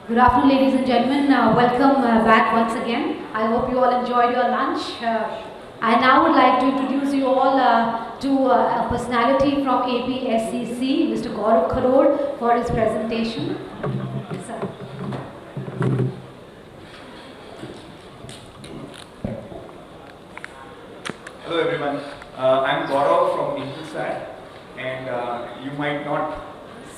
Good afternoon, ladies and gentlemen. Welcome back once again. I hope you all enjoyed your lunch. I now would like to introduce you all to a personality from APSCC, Mr. Gaurav Kharod, for his presentation. Sir. Hello everyone, I'm Gaurav from Intelsat, and you might not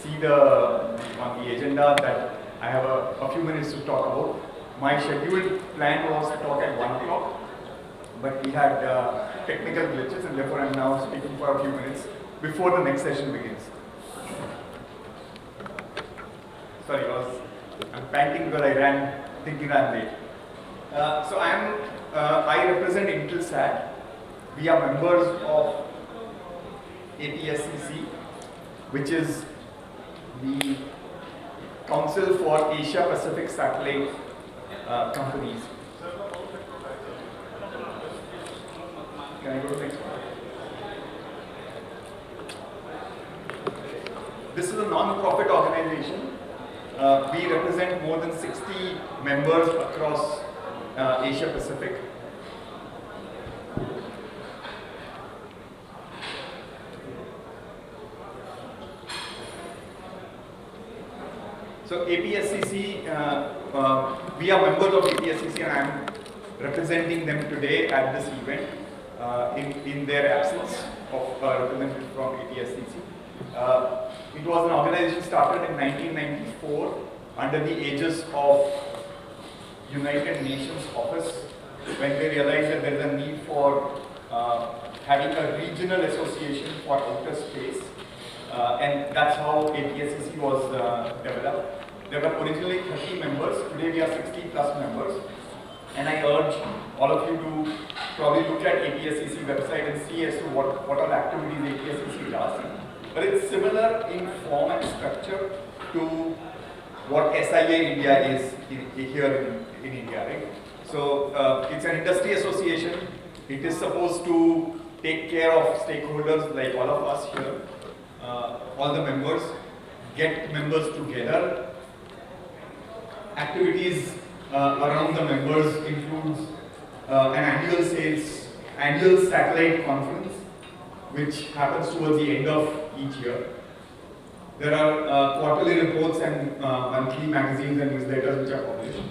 see on the agenda that I have a few minutes to talk about. My scheduled plan was to talk at 1 o'clock, but we had technical glitches, and therefore I'm now speaking for a few minutes before the next session begins. Sorry, I'm panting because I ran thinking I'm late. So I represent Intelsat. We are members of APSCC, which is the Council for Asia Pacific Satellite Companies. Can I go to the next one? This is a non-profit organization. We represent more than 60 members across Asia Pacific. So APSCC, we are members of APSCC, and I am representing them today at this event in their absence of representative from APSCC. It was an organization started in 1994 under the aegis of United Nations Office, when they realized that there is a need for having a regional association for outer space. And that's how APSCC was developed. There were originally 30 members, today we are 60 plus members. And I urge all of you to probably look at APSCC website and see as to what all activities APSCC does. But it's similar in form and structure to what SIA-INDIA is here in India, right? So it's an industry association. It is supposed to take care of stakeholders like all of us here. All the members, get members together. Activities around the members includes an annual satellite conference, which happens towards the end of each year. There are quarterly reports and monthly magazines and newsletters which are published.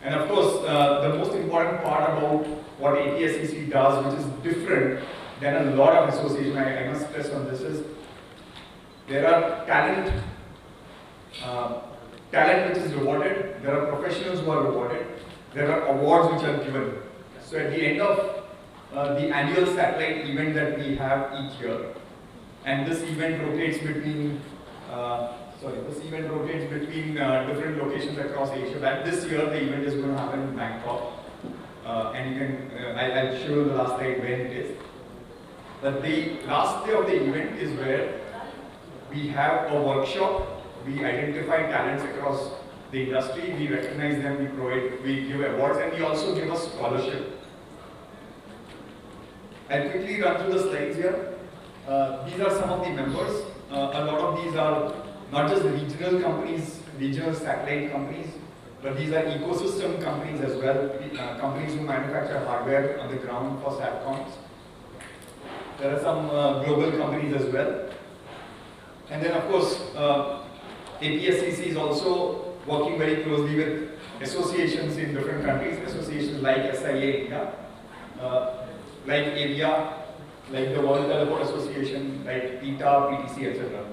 And of course, the most important part about what APSCC does, which is different than a lot of associations, I must stress on this, is there are talent which is rewarded, there are professionals who are rewarded, there are awards which are given. So at the end of the annual satellite event that we have each year, and this event rotates between different locations across Asia. But this year the event is going to happen in Bangkok, and you can I'll show you the last slide when it is. But the last day of the event is where we have a workshop. We identify talents across the industry, we recognize them, we give awards, and we also give a scholarship. I'll quickly run through the slides here. These are some of the members. A lot of these are not just regional companies, regional satellite companies, but these are ecosystem companies as well, companies who manufacture hardware on the ground for SATCOMs. There are some global companies as well. And then of course, APSCC is also working very closely with associations in different countries, associations like SIA-INDIA, like AVIA, like the World Teleport Association, like PETA, PTC, etc.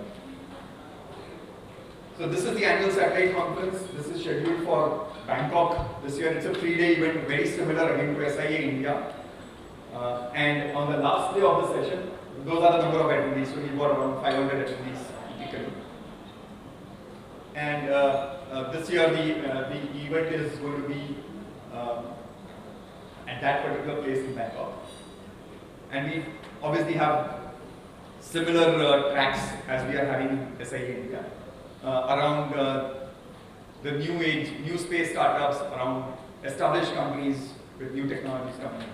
So this is the annual satellite conference. This is scheduled for Bangkok this year. It's a 3-day event, very similar again to SIA-INDIA. And on the last day of the session, those are the number of attendees. So we got around 500 attendees typically. And this year the event is going to be at that particular place in Bangkok. And we obviously have similar tracks as we are having in SIA-INDIA around the new age, new space startups, around established companies with new technologies coming in.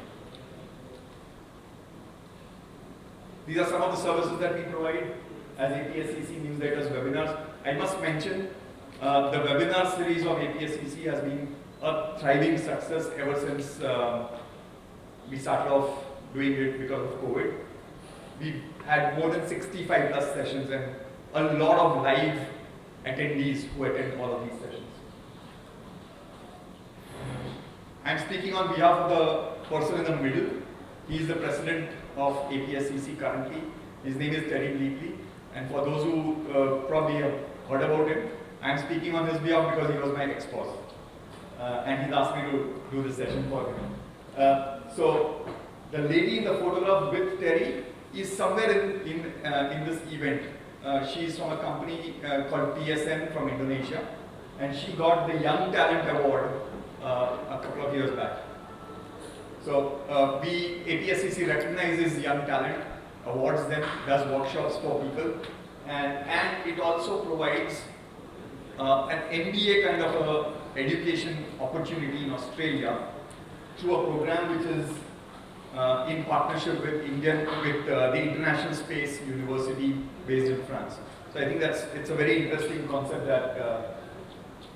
These are some of the services that we provide as APSCC newsletters, webinars. I must mention the webinar series of APSCC has been a thriving success ever since we started off doing it because of COVID. We've had more than 65 plus sessions and a lot of live attendees who attend all of these sessions. I'm speaking on behalf of the person in the middle. He is the president of APSCC currently. His name is Terry Bleakley. And for those who probably have heard about him, I'm speaking on his behalf because he was my ex-boss. And he's asked me to do this session for him. So the lady in the photograph with Terry is somewhere in this event. She's from a company called PSN from Indonesia. And she got the Young Talent Award a couple of years back. So APSCC recognizes young talent, awards them, does workshops for people, and it also provides an MBA kind of a education opportunity in Australia through a program which is in partnership with the International Space University based in France. So I think it's a very interesting concept that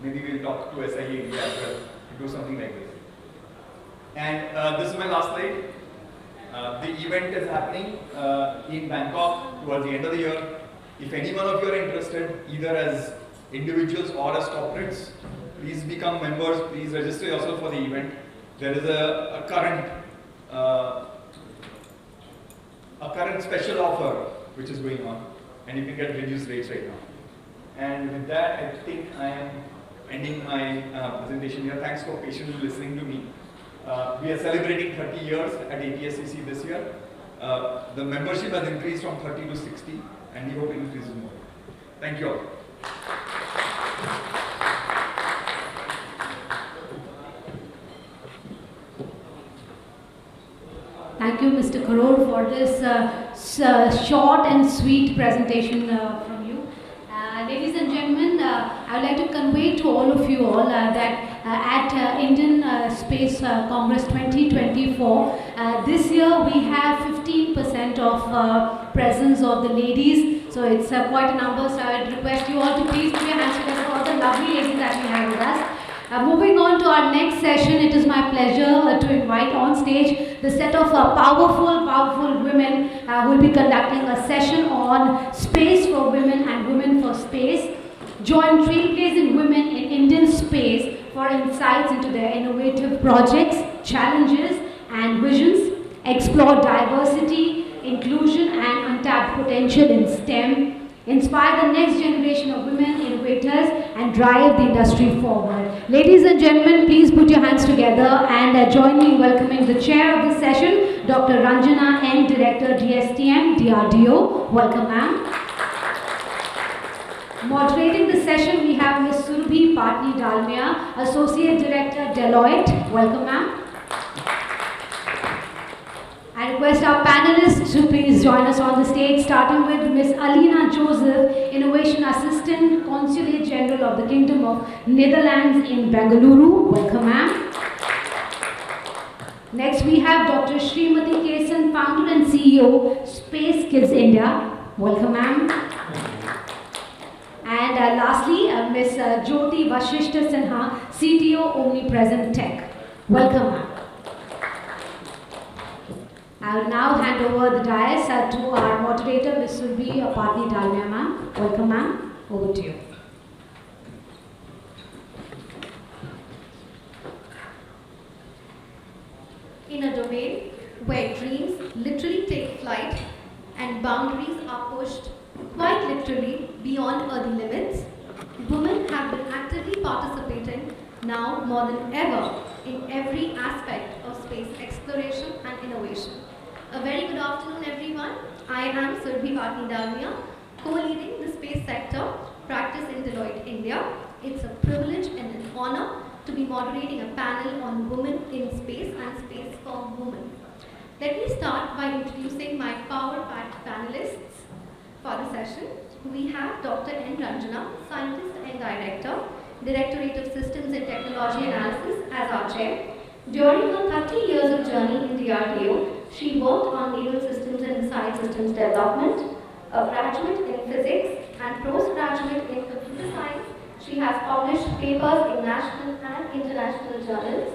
maybe we'll talk to SIA-INDIA as well to do something like this. And this is my last slide. The event is happening in Bangkok towards the end of the year. If any one of you are interested, either as individuals or as corporates, please become members, please register yourself for the event. There is a current special offer which is going on, and you can get reduced rates right now. And with that, I think I am ending my presentation here. Thanks for patiently listening to me. We are celebrating 30 years at APSCC this year. The membership has increased from 30 to 60, and we hope it increases more. Thank you all. Thank you, Mr. Kharod, for this short and sweet presentation from you. Ladies and gentlemen, I would like to convey to all of you all that at Indian Space Congress 2024, this year we have 15% of presence of the ladies. So it's quite a number, so I would request you all to please put your hands together for all the lovely ladies that we have with us. Moving on to our next session, it is my pleasure to invite on stage the set of powerful women who will be conducting a session on space for women and women for space. Join trailblazing women in Indian space for insights into their innovative projects, challenges and visions. Explore diversity, inclusion and untapped potential in STEM. Inspire the next generation of women innovators and drive the industry forward. Ladies and gentlemen, please put your hands together and join me in welcoming the chair of this session, Dr. Ranjana N, Director DSTA, DRDO. Welcome, ma'am. Moderating the session, we have Ms. Surabhi Patni Dalmia, Associate Director, Deloitte. Welcome, ma'am. I request our panelists to please join us on the stage, starting with Ms. Alina Joseph, Innovation Assistant, Consulate General of the Kingdom of Netherlands in Bengaluru. Welcome, ma'am. Next, we have Dr. Srimati Kesan, Founder and CEO, Space Kids India. Welcome, ma'am. And lastly, Ms. Jyoti Vashishta Sinha, CTO, Omnipresent Tech. Welcome, ma'am. I will now hand over the dais to our moderator, Ms. Surabhi Patni Dalmia, ma'am. Welcome, ma'am. Over to you. In a domain where dreams literally take flight and boundaries are pushed quite literally beyond earthly limits, women have been actively participating now more than ever in every aspect of space exploration and innovation. A very good afternoon, everyone. I am Surabhi Patni Dalmia, co-leading the space sector practice in Deloitte, India. It's a privilege and an honor to be moderating a panel on women in space and space for women. Let me start by introducing my power-packed panelists for the session. We have Dr. N. Ranjana, Scientist and Director, Directorate of Systems and Technology Analysis as our chair. During her 30 years of journey in DRDO, she worked on naval systems and missile systems development, a graduate in physics and postgraduate in computer has published papers in national and international journals.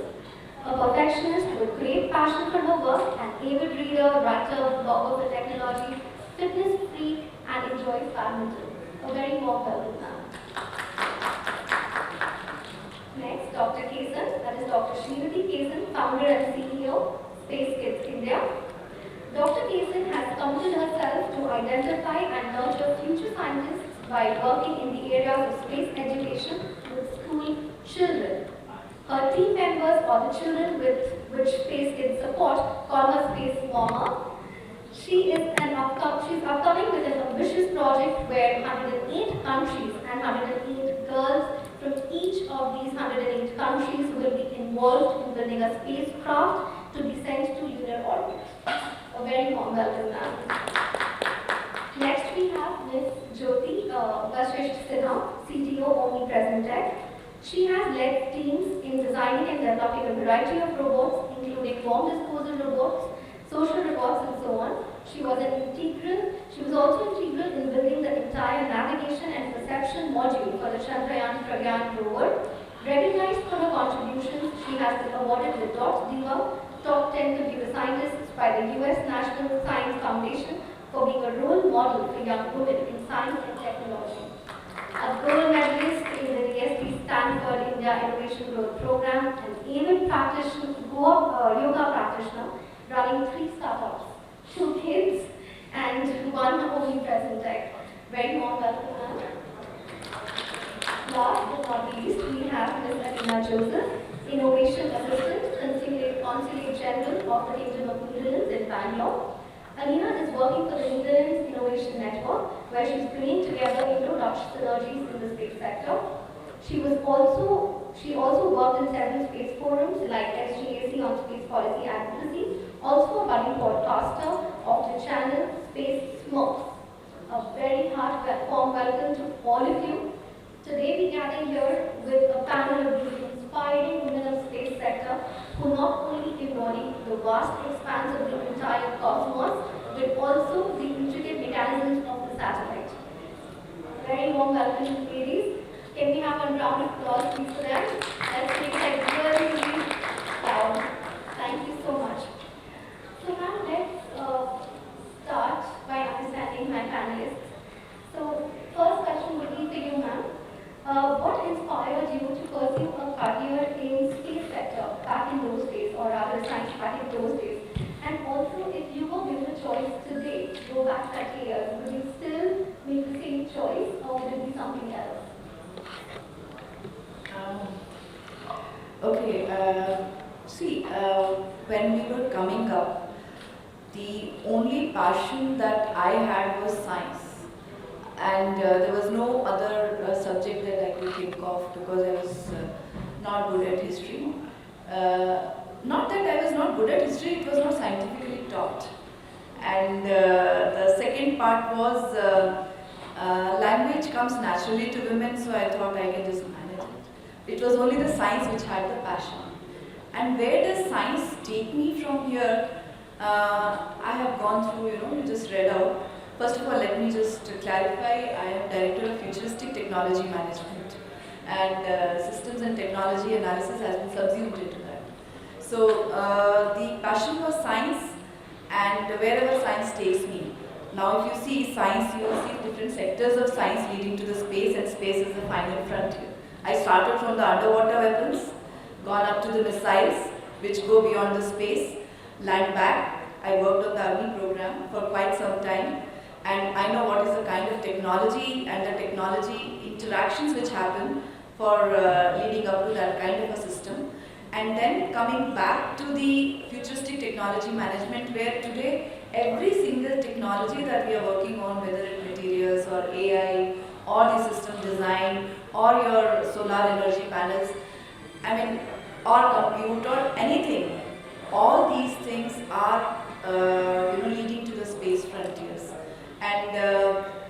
A perfectionist with great passion for her work, an avid reader, writer, blogger for technology, fitness freak, and enjoys badminton. A very warm welcome, ma'am. Next, Dr. Kesan, that is Dr. Srinidhi Kesan, founder and CEO, Space Kids India. Dr. Kesan has committed herself to identify and nurture future scientists by working in the areas of space education with school children. Her team members are the children with which Space Kids support call her Space Mama. She's upcoming with an ambitious project where 108 countries and 108 girls from each of these 108 countries will be involved in building a spacecraft to be sent to lunar orbit. A very warm welcome, ma'am. Next we have Ms. Jyoti Vashisht Sinha, CTO Omnipresent Tech. She has led teams in designing and developing a variety of robots, including bomb disposal robots, social robots, and so on. She was also integral in building the entire navigation and perception module for the Chandrayaan-Pragyan rover. Recognized for her contributions, she has been awarded the DOT Diva Top 10 Computer Scientists by the US National Science Foundation for being a role model for young women in science and technology. A gold medalist in the DSTA Stanford India Innovation Growth Program, an avid yoga practitioner running 3 startups, 2 kids, and 1 omnipresent tech. Very warm welcome, ma'am. Last but not least, we have Ms. Alina Joseph, Innovation Assistant, Consulate General of the Kingdom of Netherlands in Bangalore. Alina is working for the Netherlands Innovation Network, where she's bringing together Indo-Dutch synergies in the space sector. She also worked in several space forums like SGAC on space policy advocacy, also a budding podcaster of the channel Space Smokes. A very warm welcome to all of you. Today we gather here with a panel of these inspiring women of space sector who not only embody the vast expanse of the entire cosmos, but also the intricate mechanisms of the satellite. Very warm welcome, ladies. Can we have a round of applause, please, for them? Let's make it really, really loud. Thank you so much. So now let's start by understanding my panelists. So first question would be for you, ma'am. What inspired you to pursue a career in space sector back in those days, or rather science back in those days? And also, if you were given a choice today, go back 30 years, would you still make the same choice, or would it be something else? When we were coming up, the only passion that I had was science. And there was no other subject that I could think of because I was not good at history. Not that I was not good at history, it was not scientifically taught. And the second part was language comes naturally to women, so I thought I can just manage it. It was only the science which had the passion. And where does science take me from here? I have gone through, you just read out. First of all, let me just clarify, I am Director of Futuristic Technology Management, and Systems and Technology Analysis has been subsumed into that. So the passion was science, and wherever science takes me. Now if you see science, you will see different sectors of science leading to the space, and space is the final frontier. I started from the underwater weapons, gone up to the missiles, which go beyond the space, land back. I worked on the Army program for quite some time. And I know what is the kind of technology and the technology interactions which happen for leading up to that kind of a system. And then coming back to the futuristic technology management, where today every single technology that we are working on, whether it materials or AI or the system design or your solar energy panels, or compute or anything, all these things are leading to the space frontiers. And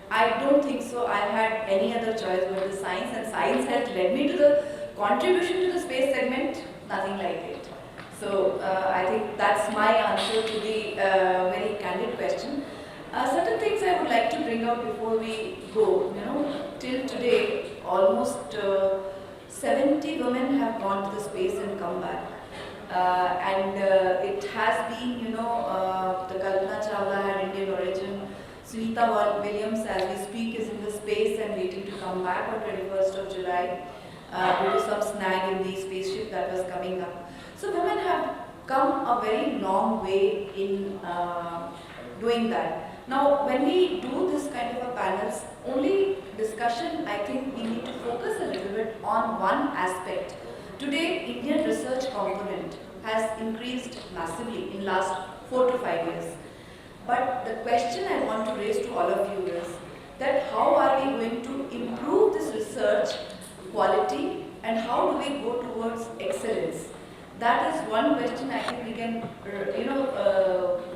I don't think so I had any other choice but the science, and science has led me to the contribution to the space segment, nothing like it. So I think that's my answer to the very candid question. Certain things I would like to bring out before we go. Till today, almost 70 women have gone to the space and come back. It has been, the Kalpana Chawla had Indian origin. Sunita Williams, as we speak, is in the space and waiting to come back on 21st of July due to some snag in the spaceship that was coming up. So women have come a very long way in doing that. Now, when we do this kind of a panels, only discussion, I think we need to focus a little bit on one aspect. Today, Indian research component has increased massively in last 4 to 5 years. But the question I want to raise to all of you is that how are we going to improve this research quality and how do we go towards excellence? That is one question I think we can,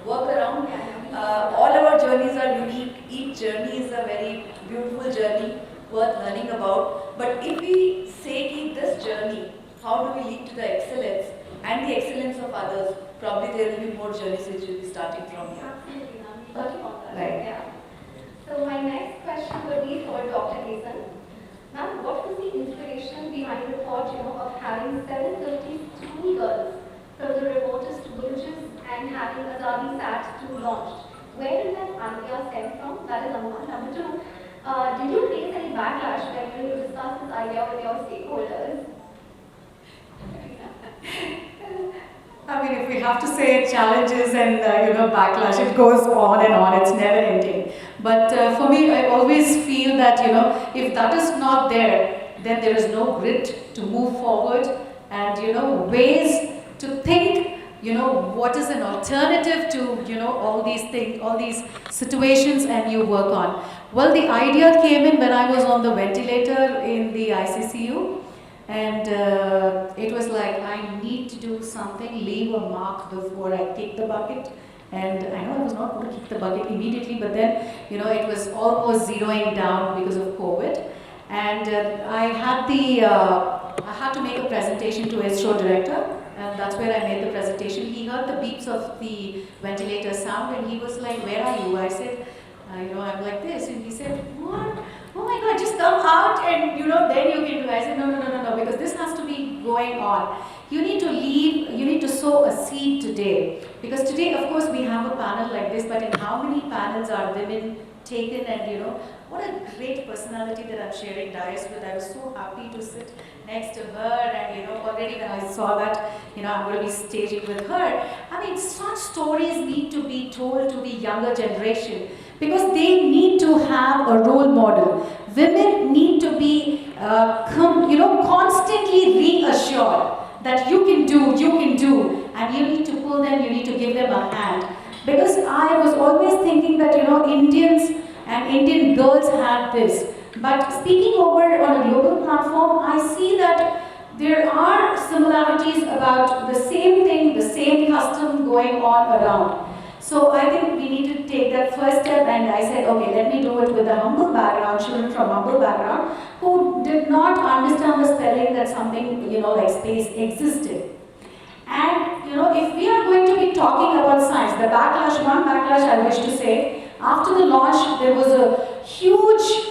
work around. All our journeys are unique. Each journey is a very beautiful journey worth learning about. But if we say this journey, how do we lead to the excellence and the excellence of others? Probably there will be more journeys which will be starting from here. Absolutely, ma'am. Working on that. Right. Yeah. So my next question would be for Dr. Kesan. Ma'am, what was the inspiration behind the thought, of having 750 school girls from the remotest villages and having Azadi Sat 2 launched? Where did that idea stem from? That is number one. Number two, did you face any backlash when you discussed this idea with your stakeholders? I mean, if we have to say challenges and backlash, it goes on and on. It's never ending. But for me, I always feel that if that is not there, then there is no grit to move forward, and ways to think. What is an alternative to all these things, all these situations, and you work on. Well, the idea came in when I was on the ventilator in the ICCU. And it was like, I need to do something, leave a mark before I kick the bucket. And I know I was not going to kick the bucket immediately, but then, it was almost zeroing down because of COVID. And I had to make a presentation to ISRO director, and that's where I made the presentation. He heard the beeps of the ventilator sound, and he was like, where are you? I said, I'm like this. And he said, what? Oh my God, just come out and then you can do it. I said, no, because this has to be going on. You need to leave, you need to sow a seed today. Because today, of course, we have a panel like this, but in how many panels are women taken? And what a great personality that I'm sharing dais with. I was so happy to sit next to her, and already when I saw that, I'm going to be staging with her. I mean, such stories need to be told to the younger generation, because they need to have a role model. Women need to be, constantly reassured that you can do, and you need to pull them, you need to give them a hand. Because I was always thinking that, Indians and Indian girls had this. But speaking over on a global platform, I see that there are similarities about the same thing, the same custom going on around. So I think we need to take that first step, and I said, okay, let me do it with a humble background, children from humble background, who did not understand the spelling that something, like space existed. And, if we are going to be talking about science, one backlash I wish to say, after the launch, there was a huge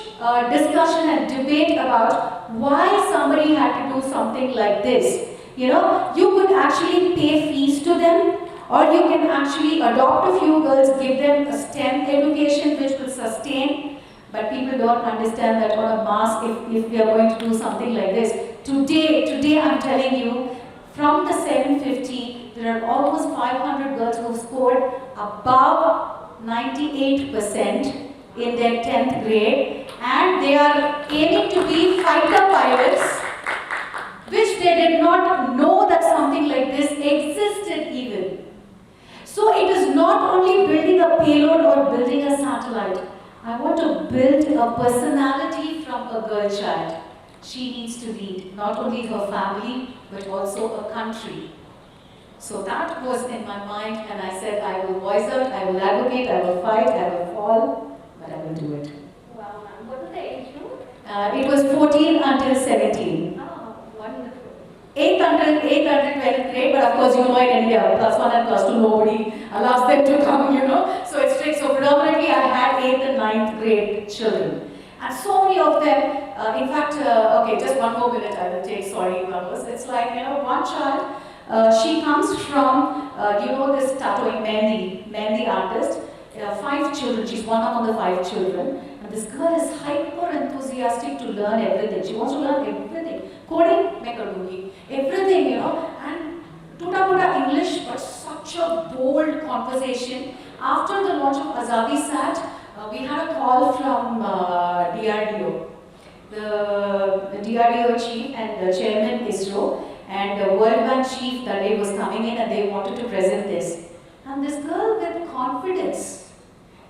discussion and debate about why somebody had to do something like this. You could actually pay fees to them, or you can actually adopt a few girls, give them a STEM education which will sustain. But people don't understand that on a mass, if we are going to do something like this. Today I'm telling you, from the 750, there are almost 500 girls who scored above 98% in their 10th grade, and they are aiming to be fighter pilots, which they did not know that something like this existed even. So it is not only building a payload or building a satellite. I want to build a personality from a girl child. She needs to lead not only her family, but also a country. So that was in my mind, and I said, I will voice out, I will advocate, I will fight, I will fall, but I will do it. Wow, ma'am. What was the age group? It was 14 until 17. Oh, wonderful. 8th until 12th grade, but of course in India, +1 and +2, nobody allows them to come, So it's strict. So predominantly I had 8th and 9th grade children. And so many of them, in fact, okay, just one more minute I will take, sorry, Carlos. It's like, one child, she comes from, this tattooing Mehndi artist, 5 children, she's one among the 5 children. And this girl is hyper enthusiastic to learn everything. She wants to learn everything. Coding, main kar dungi. Everything, and tuta English, but such a bold conversation. After the launch of Azadi Sat, we had a call from DRDO, the DRDO chief and the chairman ISRO, and the World Bank chief that day was coming in and they wanted to present this. And this girl with confidence,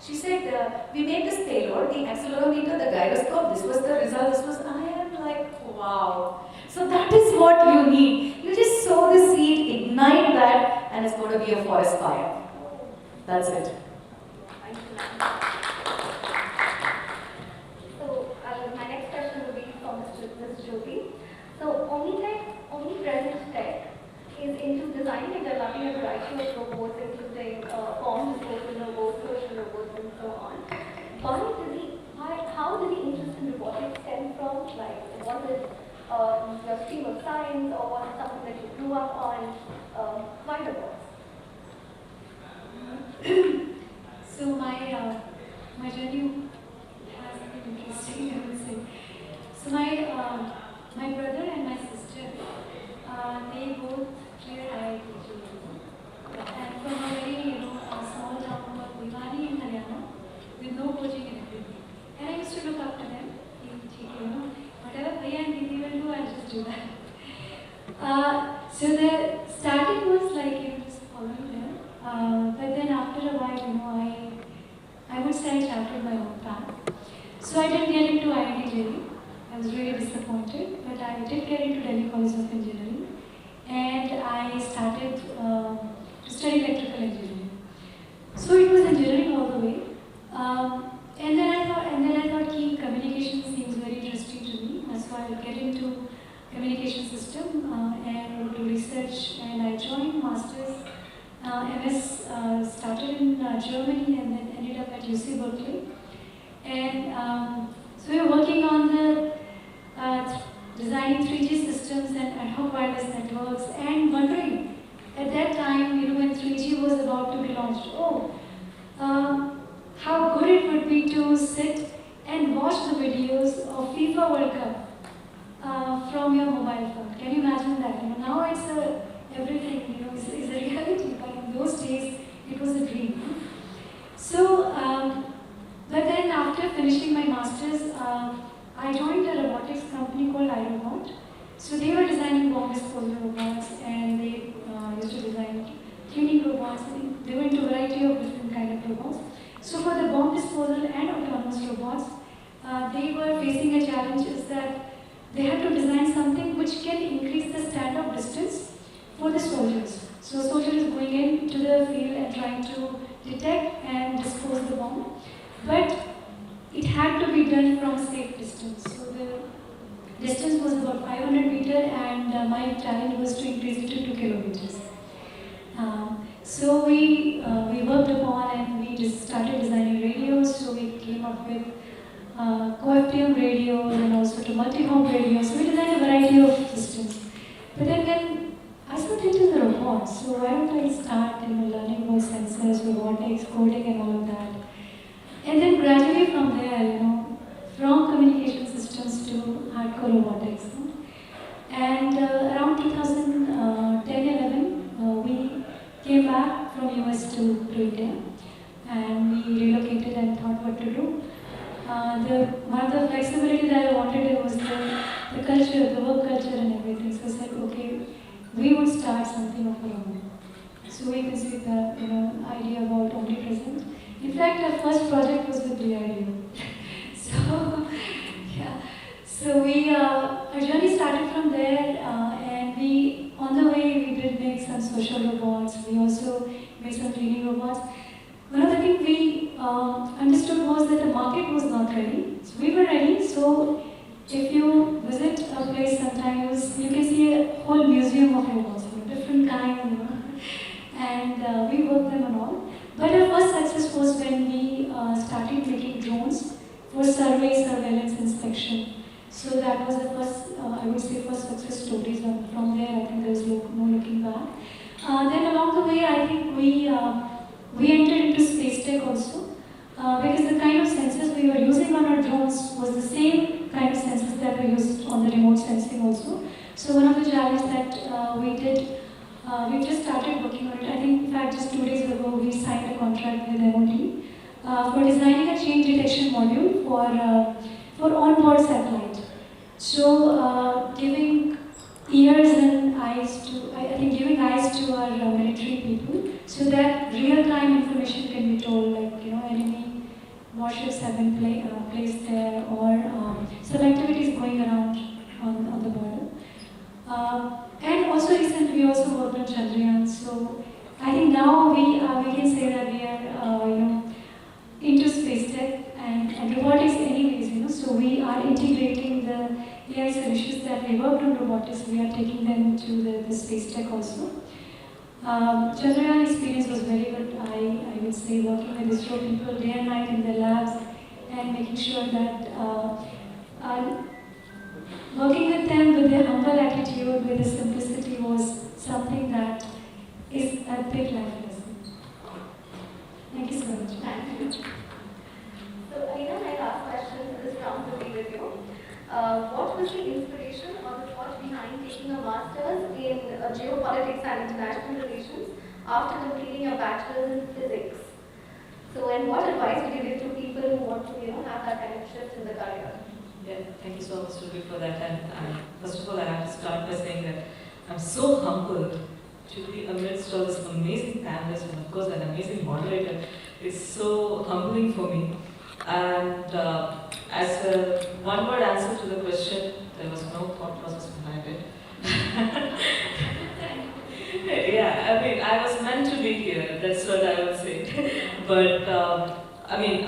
she said, we made this payload, the accelerometer, the gyroscope, this was the result, I am like, wow. So that is what you need. You just sow the seed, ignite that, and it's going to be a forest fire. That's it. Thank you. So, my next question will be from Ms. Jyoti. So, Omnipresent Tech is into designing and developing a variety of robots, including form disposal robots, social robots, and so on. How did the interest in robotics stem from? Like, was it your stream of science, or was it something that you grew up on? Why robots? So my journey has been interesting, I would say. So my brother and my sister, they both cleared IIT, and from a very small town called Bhiwani in Haryana, with no coaching and everything. And I used to look up to them. Whatever Bhaiya and Didi will do, I'll just do that. So the starting was like just following them. But then after a while, I would say I charted my own path. So I didn't get into IIT Delhi. I was really disappointed, but I did get into Delhi College of Engineering, and I started to study electrical engineering. So it was engineering all the way. And then I thought communication seems very interesting to me. So I would get into communication system and do research, and I joined masters. MS started in Germany and then ended up at UC Berkeley. And so we were working on the designing 3G systems and ad hoc wireless networks, and wondering at that time, when 3G was about to be launched, how good it would be to sit and watch the videos of FIFA World Cup from your mobile phone. Can you imagine that? Now it's everything, is a reality, but in those days it was a dream. So, but then after finishing my masters, I joined a robotics company called iRobot. So they were designing bomb disposal robots, and they used to design cleaning robots. They were into a variety of different kind of robots. So for the bomb disposal and autonomous robots, they were facing a challenge is that they had to design something which can increase the stand-off distance for the soldiers. So soldiers going into the field and trying to detect and dispose the bomb. But it had to be done from a safe distance. So the distance was about 500 meters, and my challenge was to increase it to 2 kilometers. So we worked upon, and we just started designing radios. So we came up with co-FTM radios and also to multi-home radios. So we designed a variety of systems. But then when I started into the robots, so why don't I start learning about sensors, robotics, coding and all of that. And then gradually from there, from communication systems to hardcore robotics. And around 2010-11, we came back from US to India, and we relocated and thought what to do. One of the flexibility that I wanted was the culture, the work culture and everything. So I said, okay, we would start something of our own. So we conceived the idea about Omnipresent. In fact, our first project was with DRDO. So yeah, so our journey started from there, and we on the way we did make some social robots. We also made some cleaning robots. One of the things we understood was that the market was not ready. So we were ready. So if you visit a place sometimes, you can see a whole museum of robots, different kinds, and we worked them on all. But our first success was when we started making drones for survey, surveillance, section. So that was the first, I would say, first success stories. And from there, I think there's no looking back. Then along the way, I think we entered into space tech also, because the kind of sensors we were using on our drones was the same kind of sensors that were used on the remote sensing also. So one of the challenges that we did, we just started working on it. I think, in fact, just 2 days ago, we signed a contract with MOD for designing a change detection module for onboard satellite. So giving ears and eyes to, I think giving eyes to our military people, so that real-time information can be told, like, enemy warships have been placed there, or some activities going around on the border. And also recently we also worked on Chandrayaan. So I think now we can say that we are into space tech and robotics anyways. So we are integrating the AI solutions that we worked on robotics. We are taking them to the space tech also. Chandrayaan experience was very good. I would say working with ISRO people day and night in the labs and making sure that working with them with their humble attitude, with the simplicity was something that is a big life lesson. Thank you so much. Thank you. So, Alina, my last question for this round will be with you. What was the inspiration or the thought behind taking a master's in geopolitics and international relations after completing your bachelor's in physics? So, and what advice would you give to people who want to, have that kind of shift in the career? Yeah, thank you so much, Ruby, for that. And first of all, I have to start by saying that I'm so humbled to be amidst all this amazing panelists and, of course, an amazing moderator. It's so humbling for me. And as a one-word answer to the question, there was no thought process behind it. Yeah, I mean, I was meant to be here. That's what I would say. But I mean,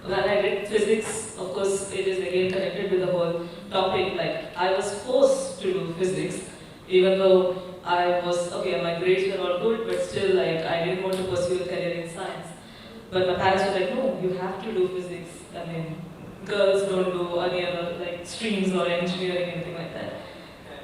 when I did physics, of course, it is again connected with the whole topic. Like, I was forced to do physics, even though I was, okay, my grades were all good, but still, like, I didn't want to pursue a career in science. But my parents were like, no, you have to do physics. I mean, girls don't do any other, like, streams or engineering, anything like that.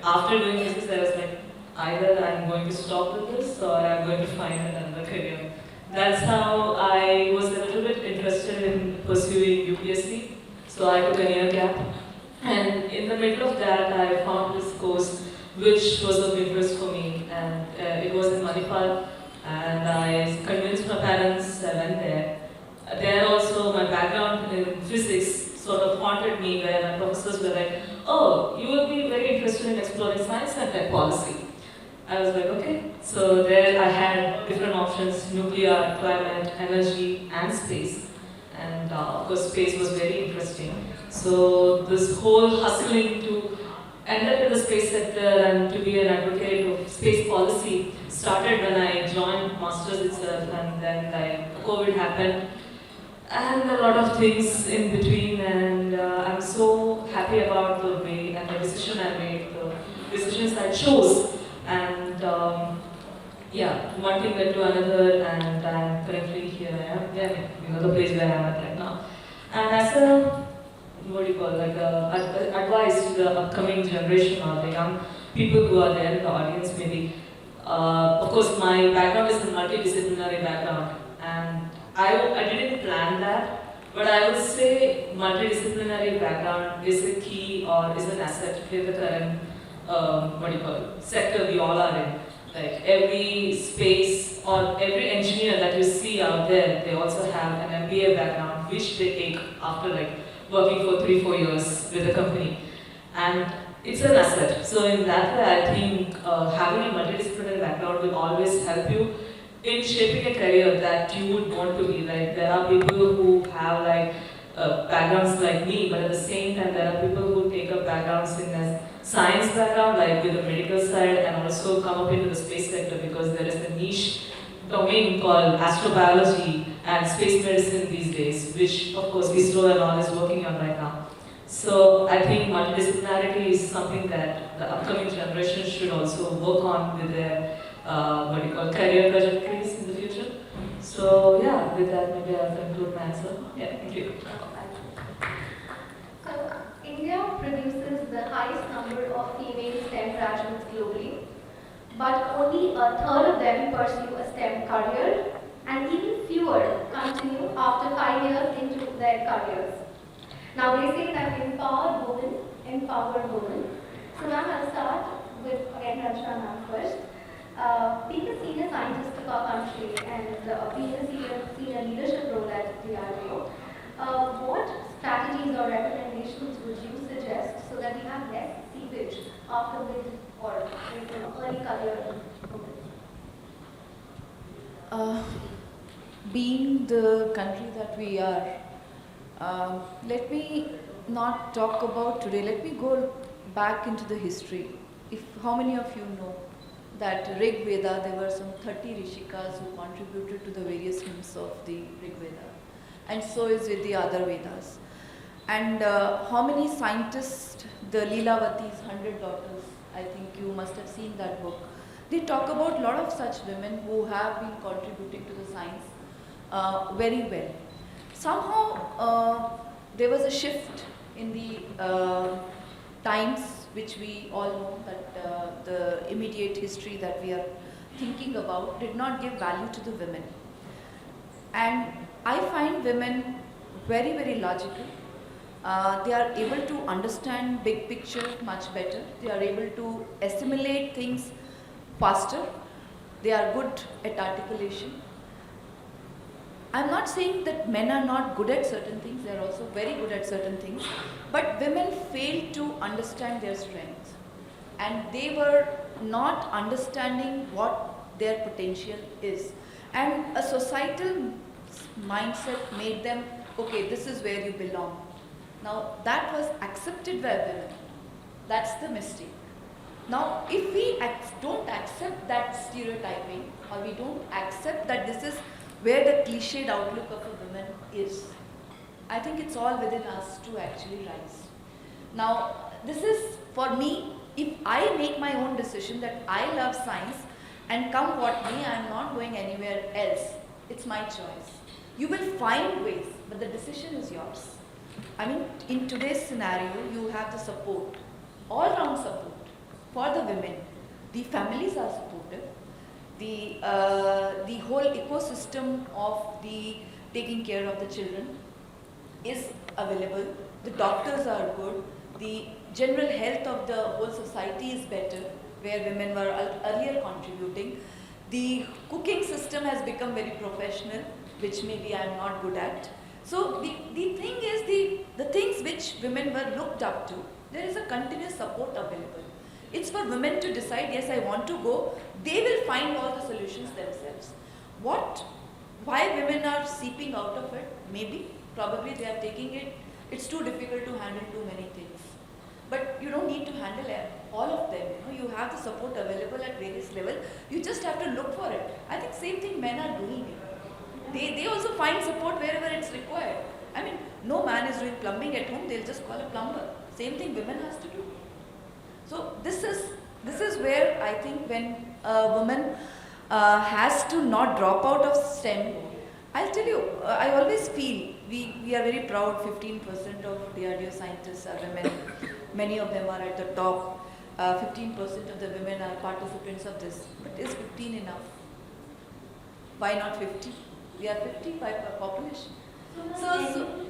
After doing physics, I was like, either I'm going to stop with this or I'm going to find another career. That's how I was a little bit interested in pursuing UPSC. So I took a year gap. And in the middle of that, I found this course which was of interest for me. And it was in Manipal. And I convinced my parents, I went there. There also, my background in physics sort of haunted me, where my professors were like, oh, you will be very interested in exploring science and tech policy. I was like, okay. So there I had different options: nuclear, climate, energy, and space. And of course, space was very interesting. So this whole hustling to end up in the space sector and to be an advocate of space policy started when I joined Masters itself, and then COVID happened, and a lot of things in between. And I'm so happy about the way and the decision I made, the decisions I chose. And yeah, one thing led to another, and I'm currently here. I am, the place where I'm at right now. And as a, what do you call, like advice to the upcoming generation or the young people who are there in the audience, maybe. Of course, my background is a multidisciplinary background, and I didn't plan that, but I would say multidisciplinary background is a key or is an asset in the current sector we all are in. Like every space or every engineer that you see out there, they also have an MBA background which they take after like working for 3-4 years with a company. And it's an asset. So in that way, I think having a multidisciplinary background will always help you in shaping a career that you would want to be. Like there are people who have like backgrounds like me, but at the same time there are people who take up backgrounds in a science background, like with the medical side, and also come up into the space sector because there is a niche domain called astrobiology and space medicine these days, which of course ISRO and all is working on right now. So I think multidisciplinarity is something that the upcoming generation should also work on with their career trajectories in the future. So yeah, with that maybe I'll conclude my answer. Yeah, thank you. So highest number of female STEM graduates globally, but only a third of them pursue a STEM career, and even fewer continue after 5 years into their careers. Now they say that empower women. So now I'll start with again Ranjana ma'am first. Being a senior scientist of our country and being a senior leadership role at DRDO, what strategies or recommendations would you suggest so that we have less seepage after mid or early career women? Being the country that we are, let me not talk about today. Let me go back into the history. How many of you know that Rig Veda, there were some 30 Rishikas who contributed to the various hymns of the Rig Veda. And so is with the other Vedas. And how many scientists, the Leelavati's 100 Daughters, I think you must have seen that book. They talk about a lot of such women who have been contributing to the science very well. Somehow there was a shift in the times, which we all know that the immediate history that we are thinking about did not give value to the women. And I find women very, very logical. They are able to understand big picture much better. They are able to assimilate things faster. They are good at articulation. I'm not saying that men are not good at certain things, they are also very good at certain things, but women fail to understand their strengths, and they were not understanding what their potential is. And a societal mindset made them, okay, this is where you belong. Now that was accepted by women. That's the mistake. Now if we don't accept that stereotyping, or we don't accept that this is where the cliched outlook of a woman is, I think it's all within us to actually rise. Now, this is for me, if I make my own decision that I love science and come what may, I'm not going anywhere else. It's my choice. You will find ways, but the decision is yours. I mean, in today's scenario, you have the support, all-round support for the women. The families are supportive. The whole ecosystem of the taking care of the children is available. The doctors are good. The general health of the whole society is better, where women were earlier contributing. The cooking system has become very professional, which maybe I am not good at. So the thing is, the things which women were looked up to, there is a continuous support available. It's for women to decide, yes, I want to go. They will find all the solutions themselves. Why women are seeping out of it? Maybe, probably they are taking it, it's too difficult to handle too many things. But you don't need to handle all of them. You have the support available at various levels. You just have to look for it. I think same thing men are doing it. They also find support wherever it's required. I mean, no man is doing plumbing at home, they'll just call a plumber. Same thing women has to do. So this is where I think when a woman has to not drop out of STEM, I'll tell you, I always feel we are very proud. 15% of DRDO scientists are women. Many of them are at the top. 15% of the women are participants of this. But is 15 enough? Why not 50? We are 50 by population.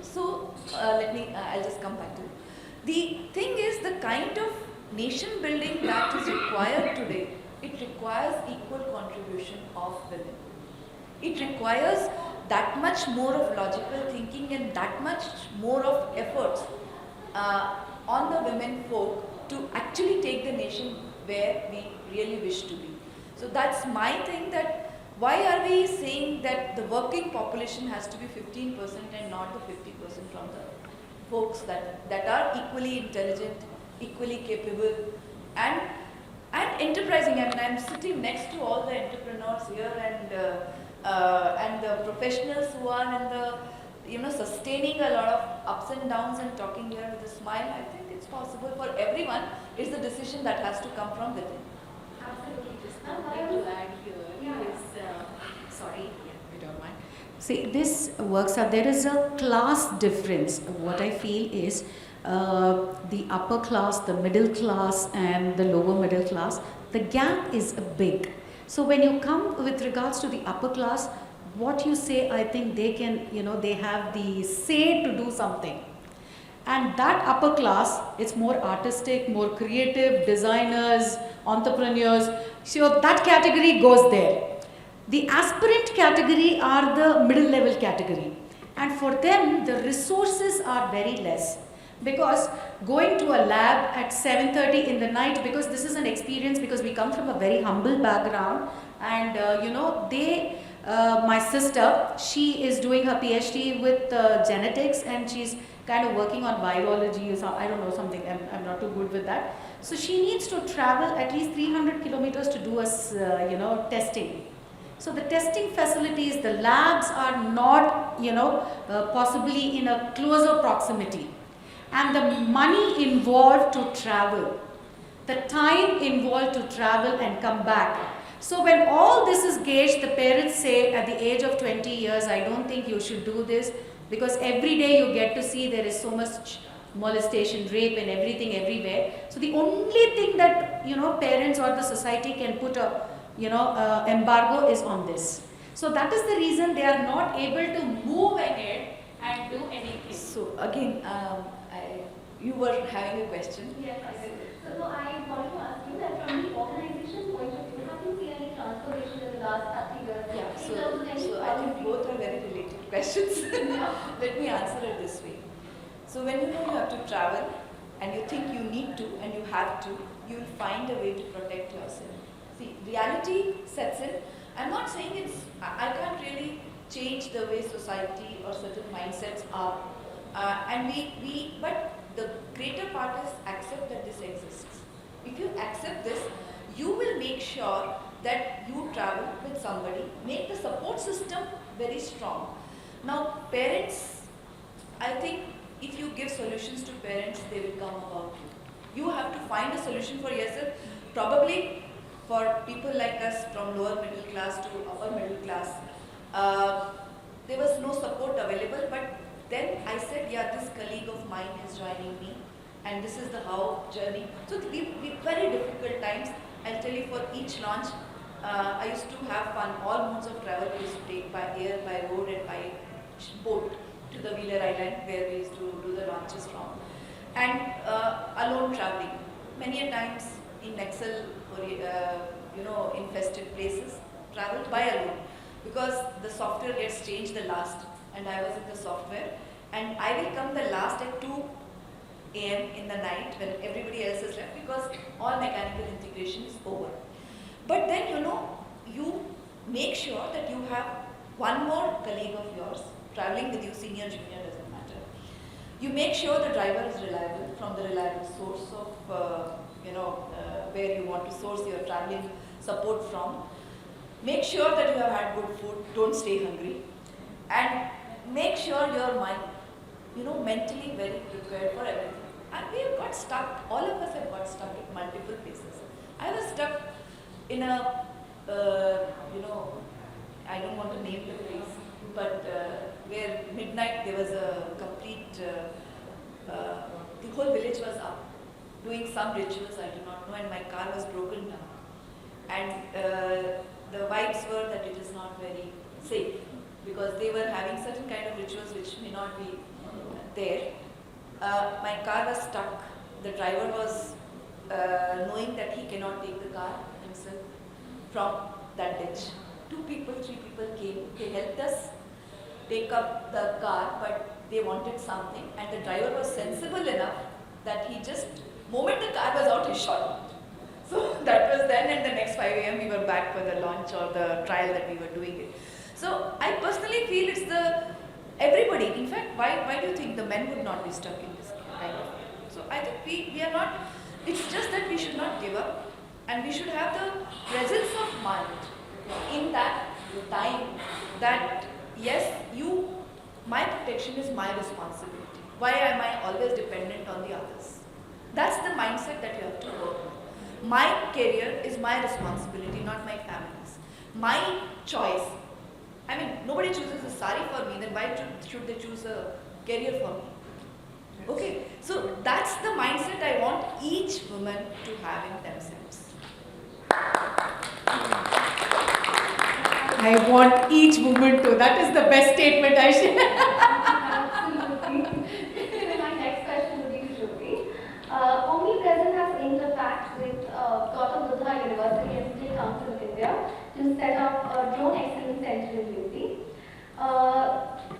So I'll just come back to it. The thing is, the kind of nation building that is required today, it requires equal contribution of women. It requires that much more of logical thinking and that much more of efforts on the women folk to actually take the nation where we really wish to be. So that's my thing, that why are we saying that the working population has to be 15% and not the 50% from the folks that are equally intelligent, equally capable and enterprising. I mean, I'm sitting next to all the entrepreneurs here and the professionals who are in the sustaining a lot of ups and downs and talking here with a smile. I think it's possible for everyone. It's the decision that has to come from within. Absolutely. Just To add here is, sorry, if you don't mind. See, this works out. There is a class difference. What I feel is, the upper class, the middle class, and the lower middle class, the gap is big. So when you come with regards to the upper class, what you say, I think they can, they have the say to do something. And that upper class, it's more artistic, more creative, designers, entrepreneurs. So that category goes there. The aspirant category are the middle level category. And for them, the resources are very less. Because going to a lab at 7:30 in the night, because this is an experience, because we come from a very humble background. And my sister, she is doing her PhD with genetics, and she's kind of working on virology or something. I don't know, something. I'm not too good with that. So she needs to travel at least 300 kilometers to do a testing. So the testing facilities, the labs are not, possibly in a closer proximity. And the money involved to travel, the time involved to travel and come back. So when all this is gauged, the parents say at the age of 20 years, I don't think you should do this, because every day you get to see there is so much molestation, rape and everything everywhere. So the only thing that, parents or the society can put a, embargo is on this. So that is the reason they are not able to move ahead and do anything. So again, you were having a question. Yes, I did. So I wanted to ask you that from the organization point of view, have you seen any transformation in the last 30 years? Yeah, In terms of any so I think both are very related questions. Let me answer it this way. So when you know you have to travel and you think you need to and you have to, you will find a way to protect yourself. See, reality sets in. I'm not saying I can't really change the way society or certain mindsets are. But the greater part is accept that this exists. If you accept this, you will make sure that you travel with somebody, make the support system very strong. Now, parents, I think if you give solutions to parents, they will come about you. You have to find a solution for yourself. Probably for people like us from lower middle class to upper middle class, there was no support available, but then I said, yeah, this colleague of mine is joining me, and this is the how journey. So we very difficult times. I'll tell you, for each launch, I used to have fun. All modes of travel we used to take by air, by road, and by boat to the Wheeler Island, where we used to do the launches from. And alone traveling. Many a times in Excel or infested places, traveled by alone, because the software gets changed the last. And I was in the software, and I will come the last at 2 a.m. in the night when everybody else is left, because all mechanical integration is over. But then you make sure that you have one more colleague of yours traveling with you, senior, junior, doesn't matter. You make sure the driver is reliable, from the reliable source of where you want to source your traveling support from. Make sure that you have had good food, don't stay hungry, and make sure your mind, mentally very prepared for everything. And we have got stuck, all of us have got stuck at multiple places. I was stuck in a, I don't want to name the place, but where midnight there was a complete, the whole village was up, doing some rituals, I do not know, and my car was broken down. And the vibes were that it is not very safe, because they were having certain kind of rituals which may not be there. My car was stuck. The driver was knowing that he cannot take the car himself from that ditch. 2 people, 3 people came. They helped us take up the car, but they wanted something, and the driver was sensible enough that he just, moment the car was out, he shot. So that was then, and the next 5 a.m. we were back for the launch or the trial that we were doing it. So I personally feel it's everybody. In fact, why do you think the men would not be stuck in this kind of? So I think we are not, it's just that we should not give up, and we should have the presence of mind in that time that, yes, my protection is my responsibility. Why am I always dependent on the others? That's the mindset that you have to work on. My career is my responsibility, not my family's. My choice. I mean, nobody chooses a sari for me, then why should they choose a career for me? Okay, so that's the mindset I want each woman to have in themselves. I want each woman to. That is the best statement I should. Absolutely. My next question would be to Jyoti. Omnipresent has aimed a pact with Gautam Buddha University and State Council of India to set up a drone excellence center in UP.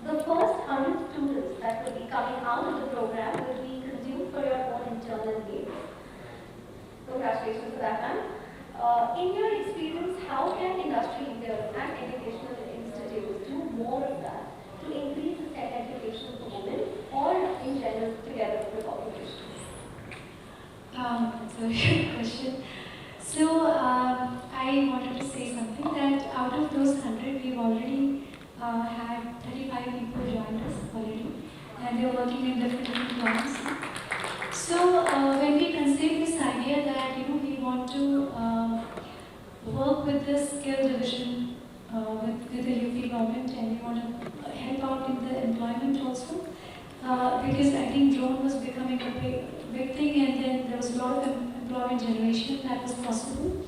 The first 100 students that will be coming out of the program will be consumed for your own internal needs. Congratulations for that, ma'am. In your experience, how can industry leaders and educational institutes do more of that to increase the STEM education for women or in general together with the population? That's a good question. So I wanted to say something that out of those 100, we've already had 35 people join us already, and they're working in different plants. So when we conceived this idea that we want to work with the skill division with the UP government, and we want to help out in the employment also, because I think drone was becoming a big thing, and then there was a lot of employment generation that was possible.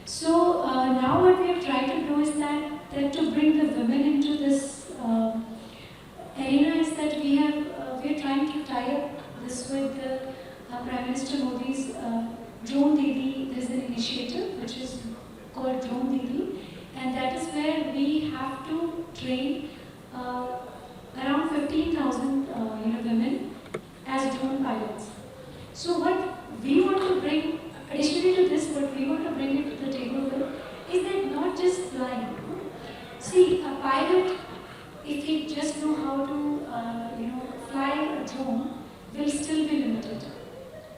So now what we have tried to do is that to bring the women into this arena is that we are trying to tie up this with the Prime Minister Modi's Drone Didi. There's an initiative which is called Drone Didi, and that is where we have to train around 15,000 women as drone pilots. So what we want to bring, additionally to this, what we want to bring it to the table with is that not just flying. See, a pilot, if he just know how to fly a drone, will still be limited.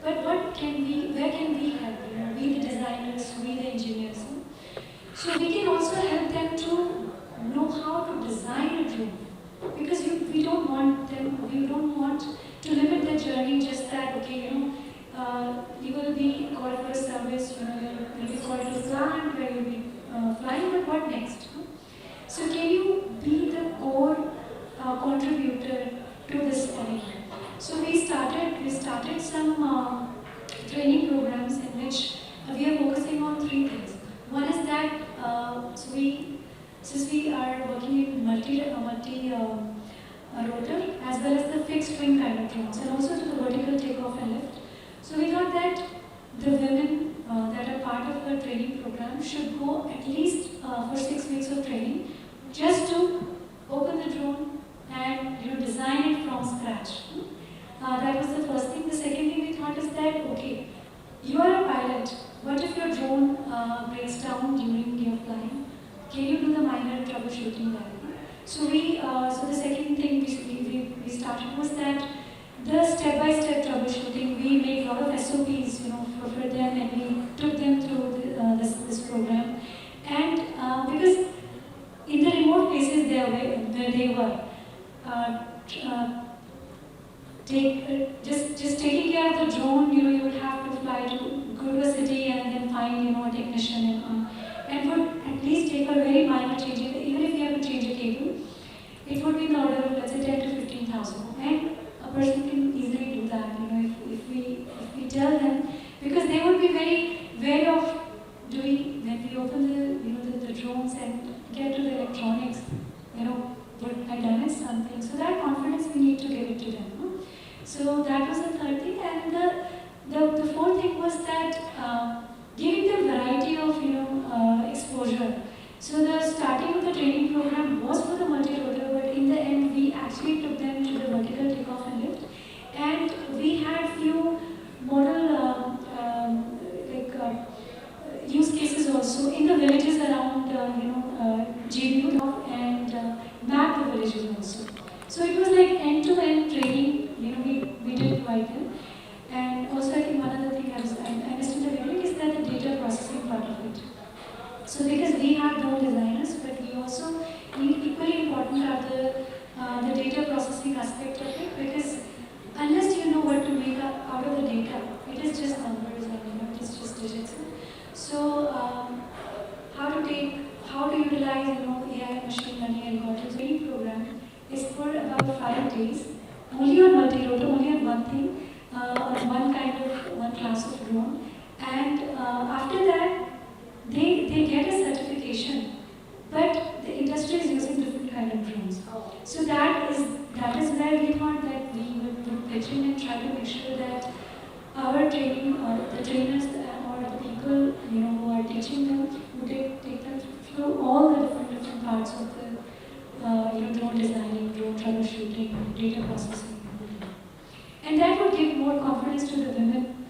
But where can we help? We the designers, we the engineers. So we can also help them to know how to design a drone. Because we don't want to limit their journey just that, you will be called for a service, you'll be called to a plant where you'll be flying, but what next? So can you be the core contributor to this arena? So we started some training programs in which we are focusing on three things. One is that since we are working in multi rotor as well as the fixed wing kind of drones, and also to the vertical takeoff and lift. So we thought that the women that are part of the training program should go at least for 6 weeks of training just to open the drone and design it from scratch. That was the first thing. The second thing we thought is that, okay, you are a pilot. What if your drone breaks down during your flying? Can you do the minor troubleshooting there? So the second thing we started was that the step-by-step troubleshooting. We made a lot of SOPs, for them, and we took them through this program. And because in the remote places where they were, just taking care of the drone, you would have to fly to go to a city and then find a technician and would at least take a very minor change. Even if you have to change a cable, it would be in the order of, let's say, 10 to 15,000, and a person can easily do that. If we tell them, because they would be very wary of doing when we open the drones and get to the electronics. Would I damage something? So that confidence we need to give it to them. No? So that was the third thing, and the fourth thing was that giving them variety of exposure. So the starting of the training program was for the multi-rotor, but in the end we actually took them to the vertical takeoff and lift, and we had few model use cases also in the villages around GBU and map the villages also. So it was like end-to-end training. We did quite well. And also I think one other thing I missed in the beginning is that the data processing part of it. So because we have drone designers, but we also need equally important are the data processing working only on one thing, on one class of drone. And after that, they get a certification, but the industry is using different kind of drones. So that is where we thought that we would pitch in and try to make sure that our training, or the trainers or the people who are teaching them, would take them through all the different parts of the drone designing, drone troubleshooting, data processing, and that would give more confidence to the women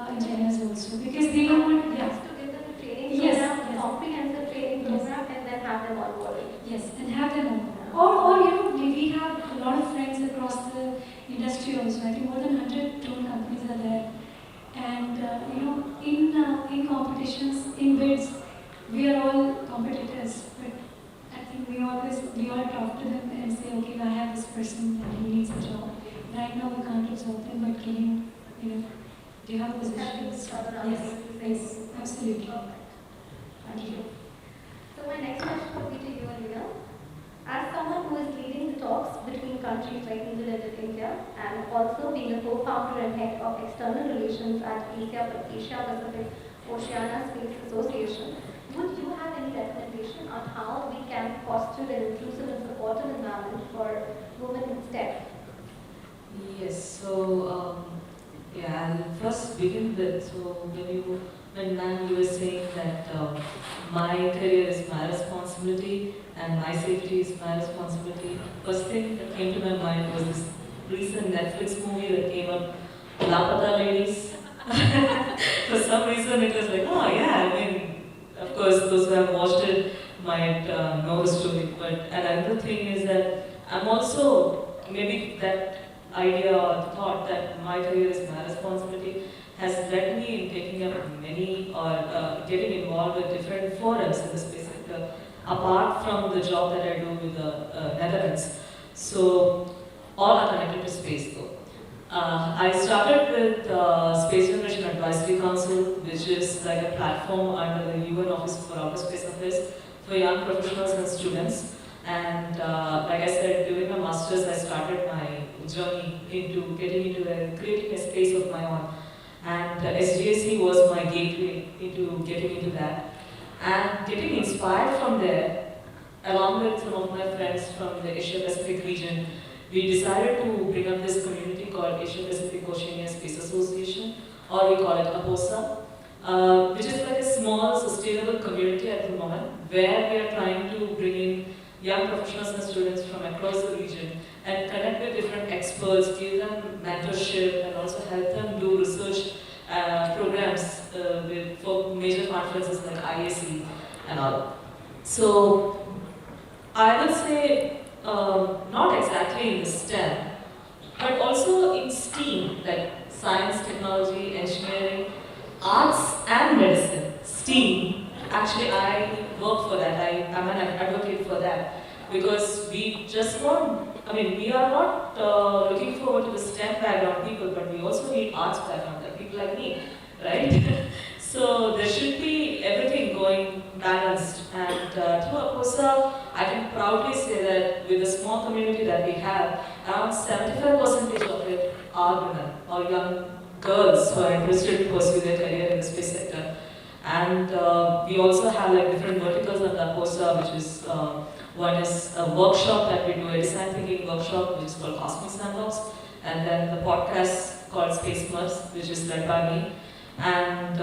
engineers also, because they don't want. Yes, to give them a training Yes, program, yes. comprehensive training program, and then have them on board. Yes, and have them on. Or we have a lot of friends across the industry also. I think more than 100 drone companies are there. And in competitions, in bids, we are all competitors. But I think we all talk to them and say, okay, I have this person and he needs a job. Right now we can't absorb them, but can do you have a position? Yes, absolutely. Thank you. So my next question would be to you, Alina. As someone who is leading the talks between countries like New Zealand and India, and also being a co-founder and head of external relations at Asia Pacific Oceania Space Association, would you have any recommendation on how we can foster an inclusive and supportive environment for women in STEM? Yes, so I'll first begin with, so when ma'am you were saying that my career is my responsibility and my safety is my responsibility, first thing that came to my mind was this recent Netflix movie that came up, Lapata Ladies. For some reason it was like, oh yeah, I mean, of course those who have watched it might know the story, but another thing is that I'm also, maybe that idea or the thought that my career is my responsibility has led me in taking up many or getting involved with different forums in the space sector, apart from the job that I do with the Netherlands. So all are connected to space though. I started with Space Generation Advisory Council, which is like a platform under the UN Office for Outer Space Affairs for young professionals and students. And like I said, during my master's, I started my journey into getting into creating a space of my own. And SGAC was my gateway into getting into that. And getting inspired from there, along with some of my friends from the Asia Pacific region, we decided to bring up this community called Asia Pacific Oceania Space Association, or we call it APSCC, which is like a small sustainable community at the moment, where we are trying to bring in young professionals and students from across the region and connect with different experts, give them mentorship, and also help them do research programs for major conferences like IAC and all. So I would say not exactly in the STEM, but also in STEAM, like science, technology, engineering, arts and medicine. STEAM, actually I work for that, I'm an advocate for that, because we just want, we are not looking forward to the STEM background people, but we also need arts background, like people like me, right? So there should be everything going balanced, and through APSCC, I can proudly say that with the small community that we have, around 75% of it are women or young girls who are interested to pursue their career in the space sector. And we also have like different verticals on the APSCC, which is one is a workshop that we do, a design thinking workshop, which is called Cosmic Sandbox, and then the podcast called Space Mers, which is led by me. And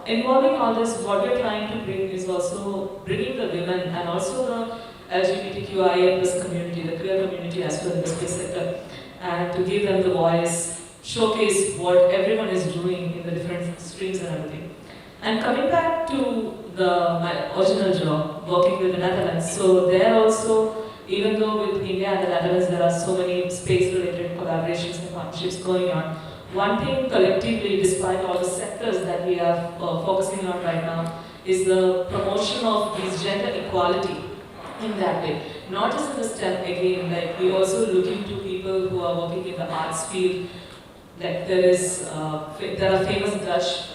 involving all this, what we're trying to bring is also bringing the women and also the LGBTQIA plus community, the queer community as well in the space sector, and to give them the voice, showcase what everyone is doing in the different streams and everything. And coming back to my original job, working with the Netherlands, so there also, even though with India and the Netherlands there are so many space-related collaborations and partnerships going on, one thing collectively, despite all the sectors that we are focusing on right now, is the promotion of this gender equality in that way. Not just in the STEM again, like we also look into people who are working in the arts field. Like there are famous Dutch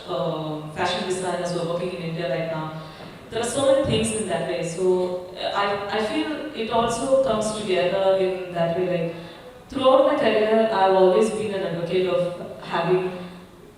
fashion designers who are working in India right now. There are so many things in that way. So I feel it also comes together in that way, like throughout my career, I've always been an advocate of having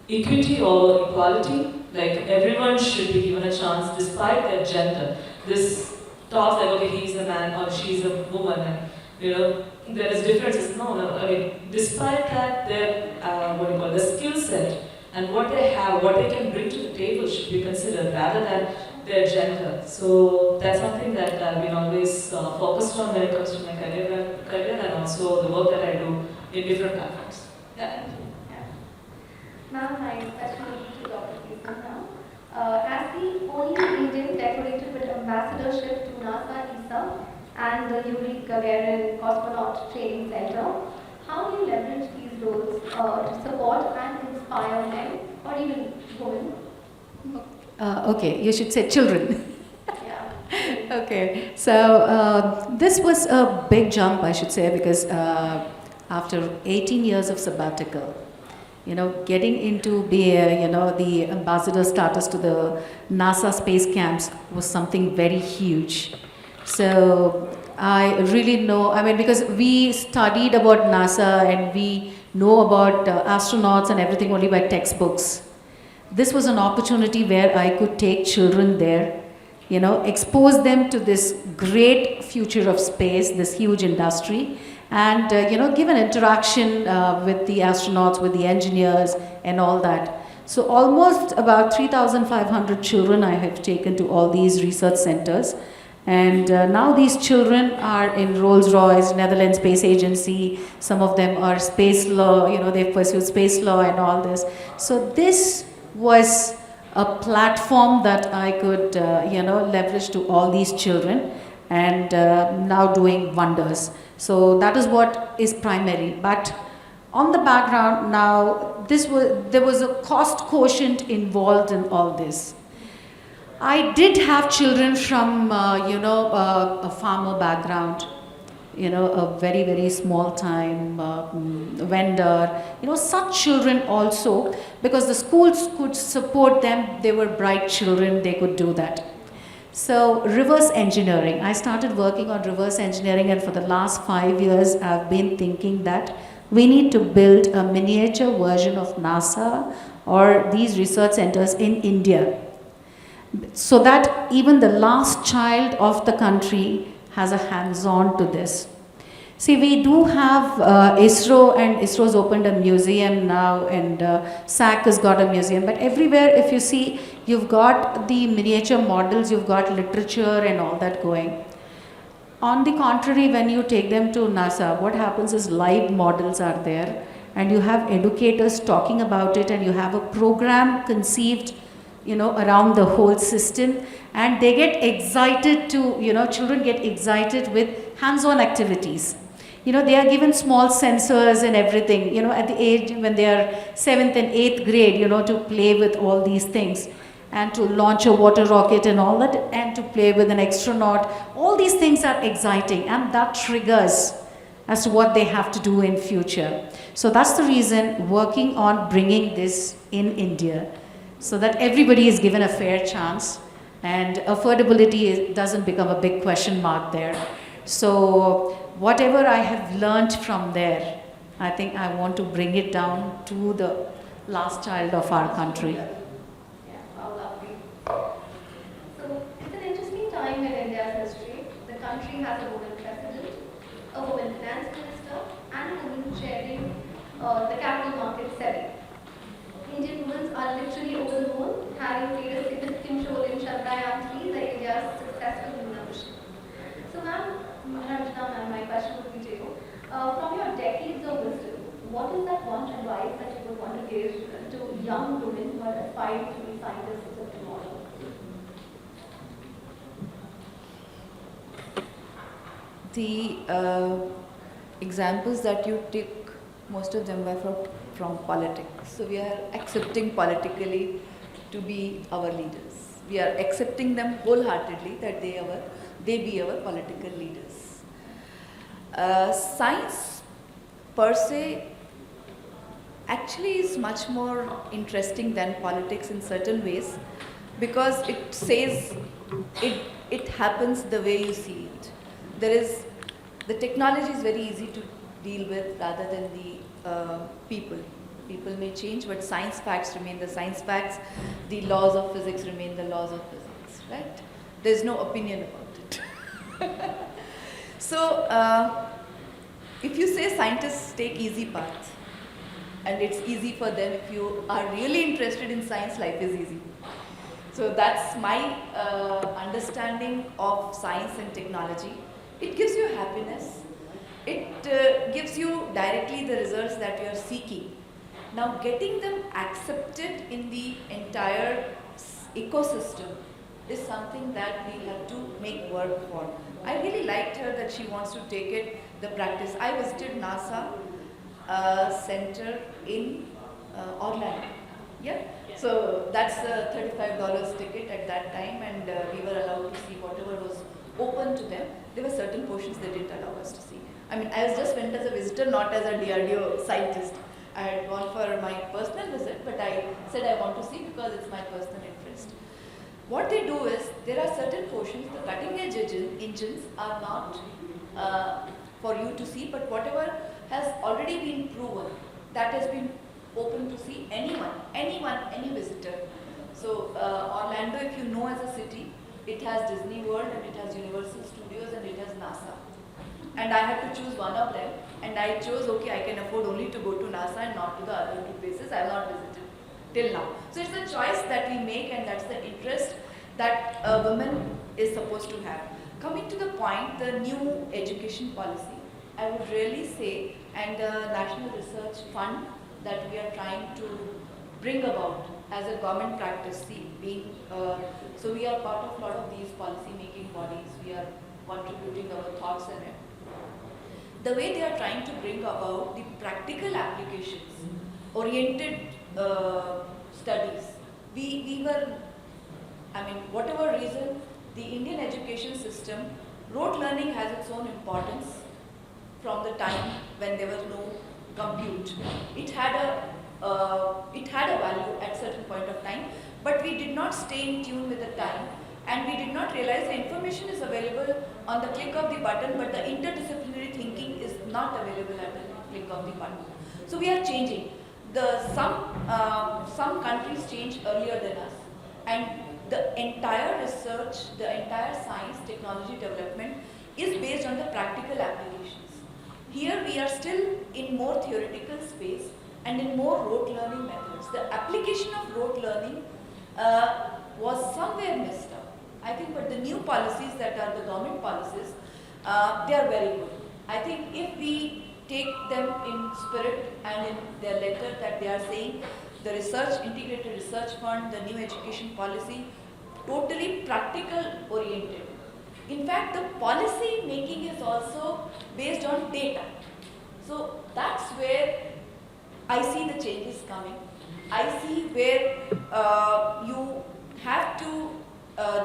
equity or equality. Like everyone should be given a chance despite their gender. This thought like, okay, he's a man or she's a woman, and there is differences. No. I mean, despite that, their the skill set and what they have, what they can bring to the table should be considered rather than their gender. So that's something that I've been always focused on when it comes to my career and also the work that I do in different platforms. Yeah. Ma'am, my question will be to Dr. Kesan now. As the only Indian decorated with ambassadorship to NASA ESA and the Yuri Gagarin Cosmonaut Training Center, how do you leverage these roles to support and inspire men or even women? Okay, you should say children. Yeah. Okay, so this was a big jump, I should say, because after 18 years of sabbatical, getting into the ambassador status to the NASA space camps was something very huge. So I really know, because we studied about NASA and we know about astronauts and everything only by textbooks. This was an opportunity where I could take children there, expose them to this great future of space, this huge industry, and give an interaction with the astronauts, with the engineers and all that. So almost about 3,500 children I have taken to all these research centers. And now these children are in Rolls-Royce, Netherlands Space Agency. Some of them are space law, they've pursued space law and all this. So this was a platform that I could, leverage to all these children, and now doing wonders. So that is what is primary. But on the background now, there was a cost quotient involved in all this. I did have children from, a farmer background, a very, very small time vendor, such children also, because the schools could support them. They were bright children, they could do that. So reverse engineering, I started working on reverse engineering, and for the last 5 years, I've been thinking that we need to build a miniature version of NASA or these research centers in India, so that even the last child of the country has a hands-on to this. See, we do have ISRO, and ISRO's opened a museum now, and SAC has got a museum. But everywhere, if you see, you've got the miniature models, you've got literature and all that going. On the contrary, when you take them to NASA, what happens is live models are there, and you have educators talking about it, and you have a program conceived around the whole system, and they get excited to, children get excited with hands-on activities. They are given small sensors and everything, at the age when they are 7th and 8th grade, to play with all these things, and to launch a water rocket and all that, and to play with an astronaut. All these things are exciting, and that triggers as to what they have to do in future. So that's the reason working on bringing this in India, so that everybody is given a fair chance, and affordability doesn't become a big question mark there. So whatever I have learned from there, I think I want to bring it down to the last child of our country. Yeah, how lovely. So it's an interesting time in India's history. The country has a woman president, a woman finance minister, and a woman chairing the capital market SEBI. Indian women are literally over the moon, having played a significant role in Chandrayaan-3, India's successful lunar mission. So, ma'am, Ranjana, my question would be to you. From your decades of wisdom, what is that one advice that you would want to give to young women who are aspiring to be scientists of tomorrow? The examples that you took, most of them were from politics. So we are accepting politically to be our leaders. We are accepting them wholeheartedly that they be our political leaders. Science per se actually is much more interesting than politics in certain ways, because it says it happens the way you see it. The technology is very easy to deal with rather than the people. People may change, but science facts remain the science facts. The laws of physics remain the laws of physics, right? There's no opinion about it. So, if you say scientists take easy paths, and it's easy for them, if you are really interested in science, life is easy. So that's my understanding of science and technology. It gives you happiness. It gives you directly the results that you are seeking. Now, getting them accepted in the entire ecosystem is something that we have to make work for. I really liked her that she wants to take it, the practice. I visited NASA center in Orlando. Yeah? So that's a $35 ticket at that time, and we were allowed to see whatever was open to them. There were certain portions they didn't allow us to see. I mean, I just went as a visitor, not as a DRDO scientist. I had gone for my personal visit, but I said I want to see because it's my personal interest. What they do is, there are certain portions, the cutting edge engines are not for you to see, but whatever has already been proven, that has been open to see anyone, any visitor. So Orlando, if you know as a city, it has Disney World and it has Universal Studios and it has NASA. And I had to choose one of them, and I chose, okay, I can afford only to go to NASA and not to the other two places. I have not visited till now. So it's a choice that we make, and that's the interest that a woman is supposed to have. Coming to the point, the new education policy, I would really say, and the National Research Fund that we are trying to bring about as a government practice, so we are part of a lot of these policy making bodies, we are contributing our thoughts in it. The way they are trying to bring about the practical applications, oriented studies, we were, I mean, whatever reason, the Indian education system, rote learning has its own importance from the time when there was no compute. It had a value at certain point of time, but we did not stay in tune with the time, and we did not realize the information is available on the click of the button, but the interdisciplinary thinking is not available at the click of the button. So we are changing. Some countries changed earlier than us, and the entire research, the entire science, technology development is based on the practical applications. Here we are still in more theoretical space and in more rote learning methods. The application of rote learning was somewhere messed up, I think, but the new policies that are the government policies, they are very good. I think if we take them in spirit and in their letter that they are saying, the research, integrated research fund, the new education policy, totally practical oriented. In fact, the policy making is also based on data. So that's where I see the changes coming. I see where you have to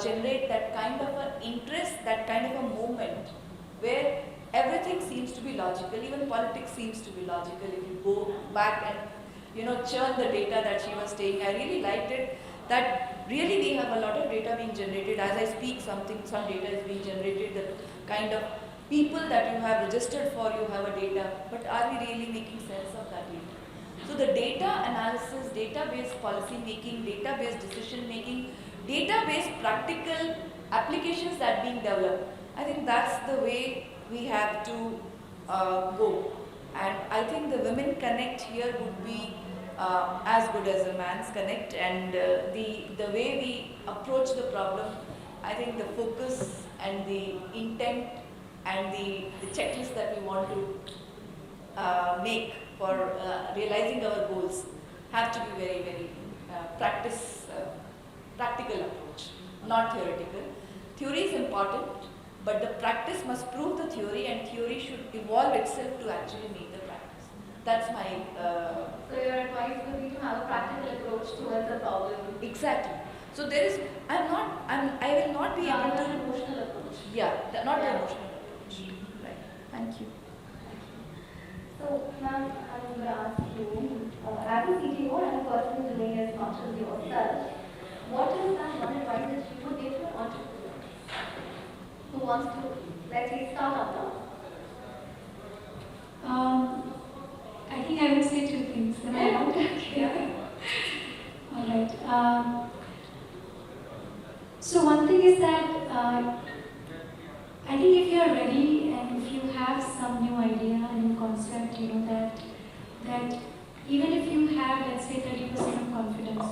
generate that kind of an interest, that kind of a movement, where everything seems to be logical, even politics seems to be logical. If you go back and churn the data that she was taking, I really liked it, that really we have a lot of data being generated. As I speak, some data is being generated, the kind of people that you have registered for, you have a data, but are we really making sense of that data? So the data analysis, data-based policy making, data-based decision making, data-based practical applications that are being developed, I think that's the way we have to go. And I think the Women Connect here would be as good as a man's connect, and the way we approach the problem, I think the focus and the intent and the checklist that we want to make for realizing our goals have to be very, very practical approach, not theoretical. Theory is important, but the practice must prove the theory, and theory should evolve itself to actually meet the practice. That's my... So your advice would be to have a practical approach towards the problem. Exactly. So there is, I will not be able to... an emotional approach. Yeah, not the emotional approach. Right. Thank you. So, ma'am, I'm going to ask you, as a CTO and a person doing as much as yourself, what is that one advice that you would give to an entrepreneur who wants to, let's say, start up now? So one thing is that I think if you are ready and if you have some new idea, new concept, that even if you have, let's say, 30% of confidence,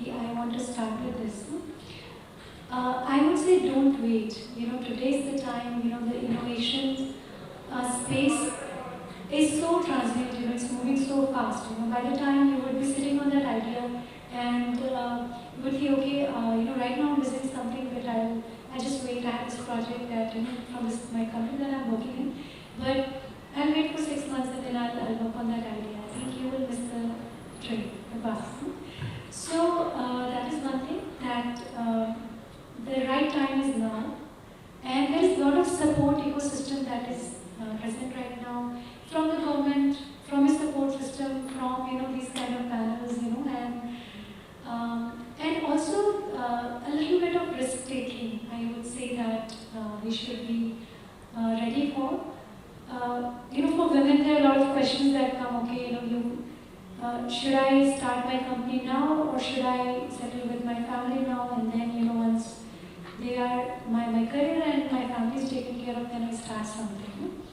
I want to start with this. I would say don't wait. Today's the time. The innovation space is so transient. It's moving so fast. By the time you would be sitting on that idea and you would be okay. Right now I'm building something, but I just wait. I have this project that from my company that I'm working in, but I'll wait for 6 months and then I'll work on that idea. I think you will miss the train, the bus. So that is one thing, that the right time is now, and there is a lot of support ecosystem that is present right now from the government, from a support system, from these kind of panels, and also a little bit of risk taking. I would say that we should be ready for. For women, there are a lot of questions that come. Okay, should I start my company now, or should I settle with my family now, and then once they are my career and my family is taken care of, then I start something.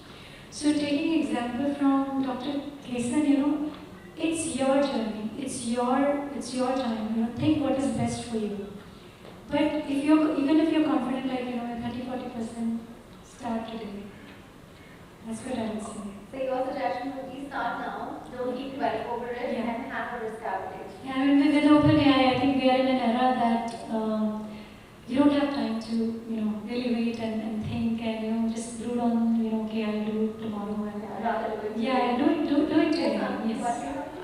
So taking example from Dr. Kesan, it's your journey, it's your time. Think what is best for you. But even if you're confident, like 30-40%, start today. That's what I would say. So your suggestion would be start now, don't keep dwelling over it, Yeah. and have a risk appetite. Yeah, with open AI, I think we are in an era that you don't have time to really wait and think and just brood on okay, I'll do it tomorrow. And Rather do it. yeah, do it today. Yes.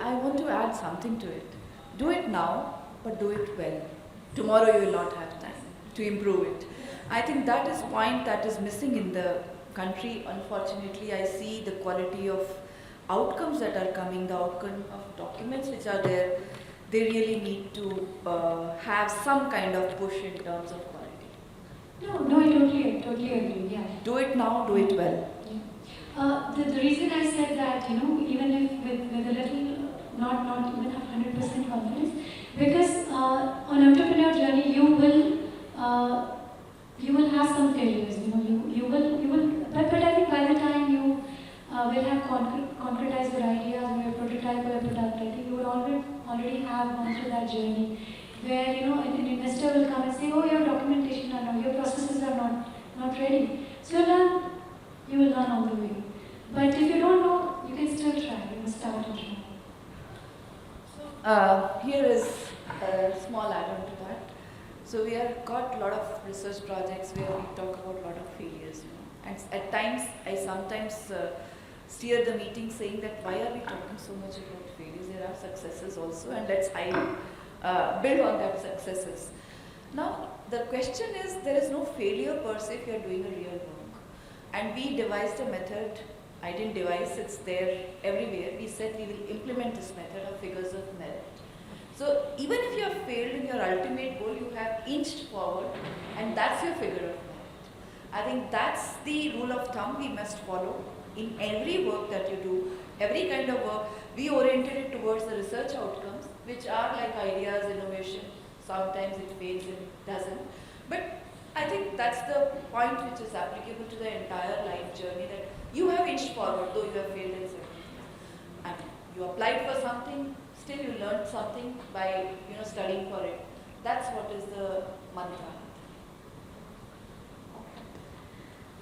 I want to add something to it. Do it now, but do it well. Tomorrow you will not have time to improve it. I think that is point that is missing in the country. Unfortunately, I see the quality of outcomes that are coming, the outcome of documents which are there. They really need to have some kind of push in terms of quality. No, I totally agree. Yeah. Do it now, do it well. The reason I said that, even if with a little, not even have 100% confidence, because on entrepreneur journey you will have some failures. You will. But I think by the time you will have concretized your ideas or your prototype or your product, I think you will already have gone through that journey, where an investor will come and say, oh, your documentation are not, your processes are not ready. So you will learn on the way. But if you don't know, you can still try. You must start and try. Here is a small add-on to that. So we have got a lot of research projects where we talk about a lot of failures. And at times, I sometimes steer the meeting saying that why are we talking so much about failures? There are successes also, and let's build on that successes. Now, the question is, there is no failure per se if you are doing a real work. And we devised a method. I didn't devise, it's there everywhere. We said we will implement this method of figures of merit. So even if you have failed in your ultimate goal, you have inched forward, and that's your figure of merit. I think that's the rule of thumb we must follow in every work that you do, every kind of work. We oriented it towards the research outcomes, which are like ideas, innovation. Sometimes it fails and it doesn't. But I think that's the point which is applicable to the entire life journey, that you have inched forward, though you have failed in certain things. And you applied for something, still you learned something by studying for it. That's what is the mantra.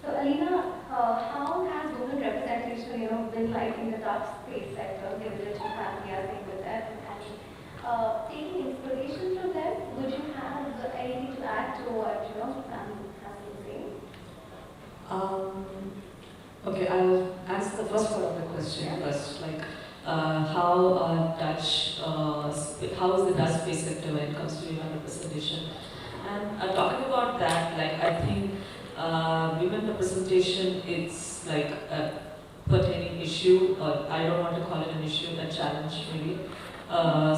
So Alina, how has women representation, been like in the Dutch space sector, given that you family has been with them, and taking inspiration from them, would you have anything to add to what family has been saying? Okay, I'll answer the first part of the question first. Like, how is the Dutch space sector when it comes to women representation? And talking about that, like, I think women representation, it's like a pertaining issue, or I don't want to call it an issue, a challenge maybe,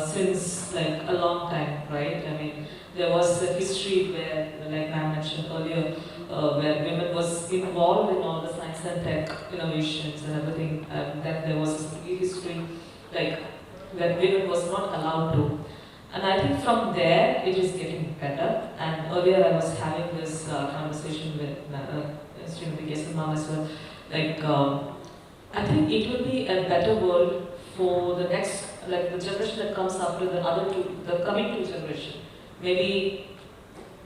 since like a long time, right? I mean, there was a history where, like I mentioned earlier, where women was involved in all the science and tech innovations and everything. Then there was a history like where women was not allowed to. And I think from there, it is getting better. And earlier I was having this conversation with Srimati Kesan as well. Like, I think it will be a better world for the next, like the generation that comes after the other two, the coming two generation. Maybe,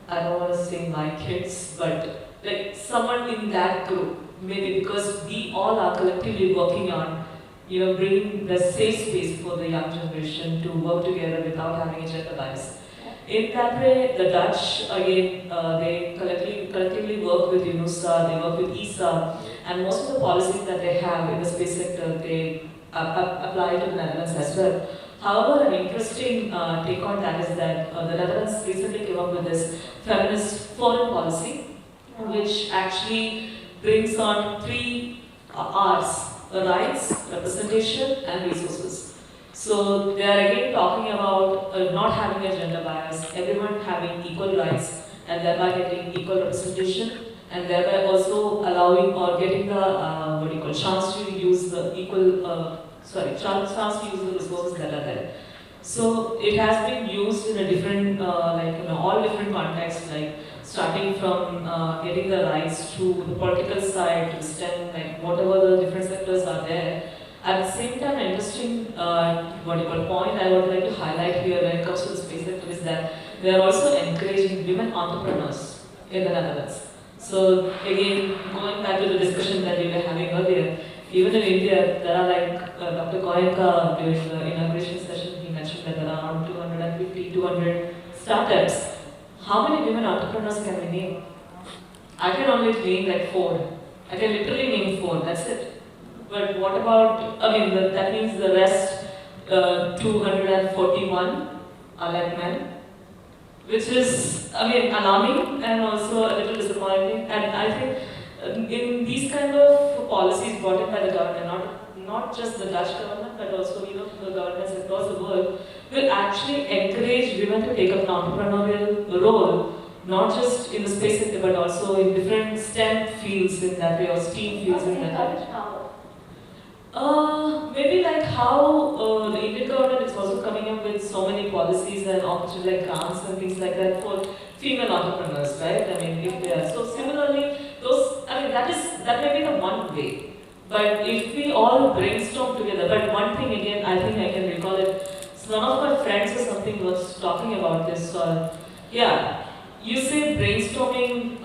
I don't want to say my kids, but like someone in that group. Maybe because we all are collectively working on, bringing the safe space for the young generation to work together without having a gender bias. In that way, the Dutch, again, they collectively work with UNOSA, they work with ESA, and most of the policies that they have in the space sector, they apply to the Netherlands as well. However, an interesting take on that is that the Netherlands recently came up with this feminist foreign policy, which actually brings on 3 R's: rights, representation, and resources. So they are again talking about not having a gender bias, everyone having equal rights, and thereby getting equal representation, and thereby also allowing or getting the chance to use the chance to use the resources that are there. So it has been used in a different, all different contexts, like starting from getting the rights to the political side, to the STEM, like whatever the different sectors are there. At the same time, an interesting point I would like to highlight here when it comes to the space sector is that they are also encouraging women entrepreneurs in the Netherlands. So again, going back to the discussion that we were having earlier, even in India, there are like Dr. Goenka during the inauguration session, he mentioned that there are around 250, 200 startups. How many women entrepreneurs can we name? I can only name like 4. I can literally name 4, that's it. But what about, that means the rest 241 are like men, which is, alarming and also a little disappointing. And I think in these kind of policies brought in by the government, not just the Dutch government, but also the governments across the world, will actually encourage women to take up an entrepreneurial role, not just in the space sector, but also in different STEM fields in that way, or STEAM fields in that way. Maybe like how the Indian government is also coming up with so many policies and opportunities like grants and things like that for female entrepreneurs, right? If they are. So similarly, that may be the one way. But if we all brainstorm together, but one thing again, I think I can recall it, so one of my friends or something was talking about this, you say brainstorming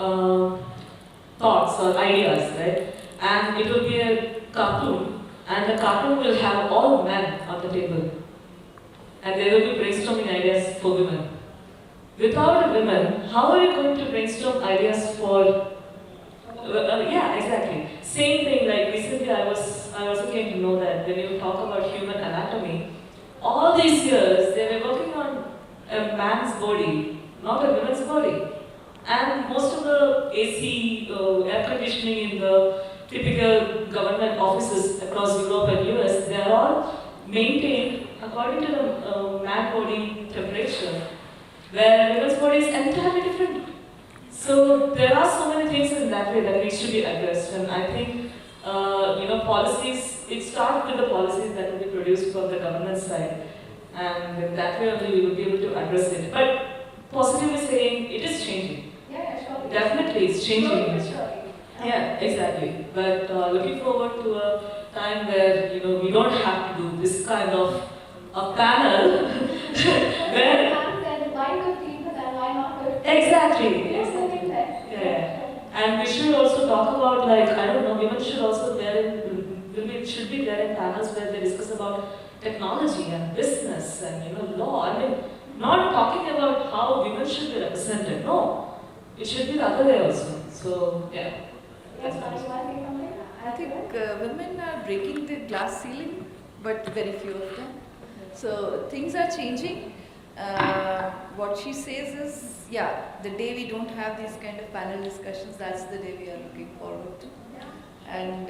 thoughts or ideas, right? And it will be a cartoon. And the cartoon will have all men on the table. And they will be brainstorming ideas for women. Without a woman, how are you going to brainstorm ideas for... exactly. Same thing, like recently I also came to know that when you talk about human anatomy, all these years they were working on a man's body, not a woman's body. And most of the AC, air conditioning in the typical government offices across Europe and US, they are all maintained according to the man body temperature, where women's body is entirely different. So there are so many things in that way that needs to be addressed, and I think policies. It starts with the policies that will be produced from the government side, and in that way only we will be able to address it. But positively saying, it is changing. Yeah, sure. Definitely, it's changing. Sure. Yeah, exactly. But looking forward to a time where we don't have to do this kind of a panel where exactly. Yeah. And we should also talk about women should also should be there in panels where they discuss about technology and business and law. Not talking about how women should be represented. No, it should be the other way also. So yeah. I think women are breaking the glass ceiling, but very few of them. So things are changing. What she says is, the day we don't have these kind of panel discussions, that's the day we are looking forward to. And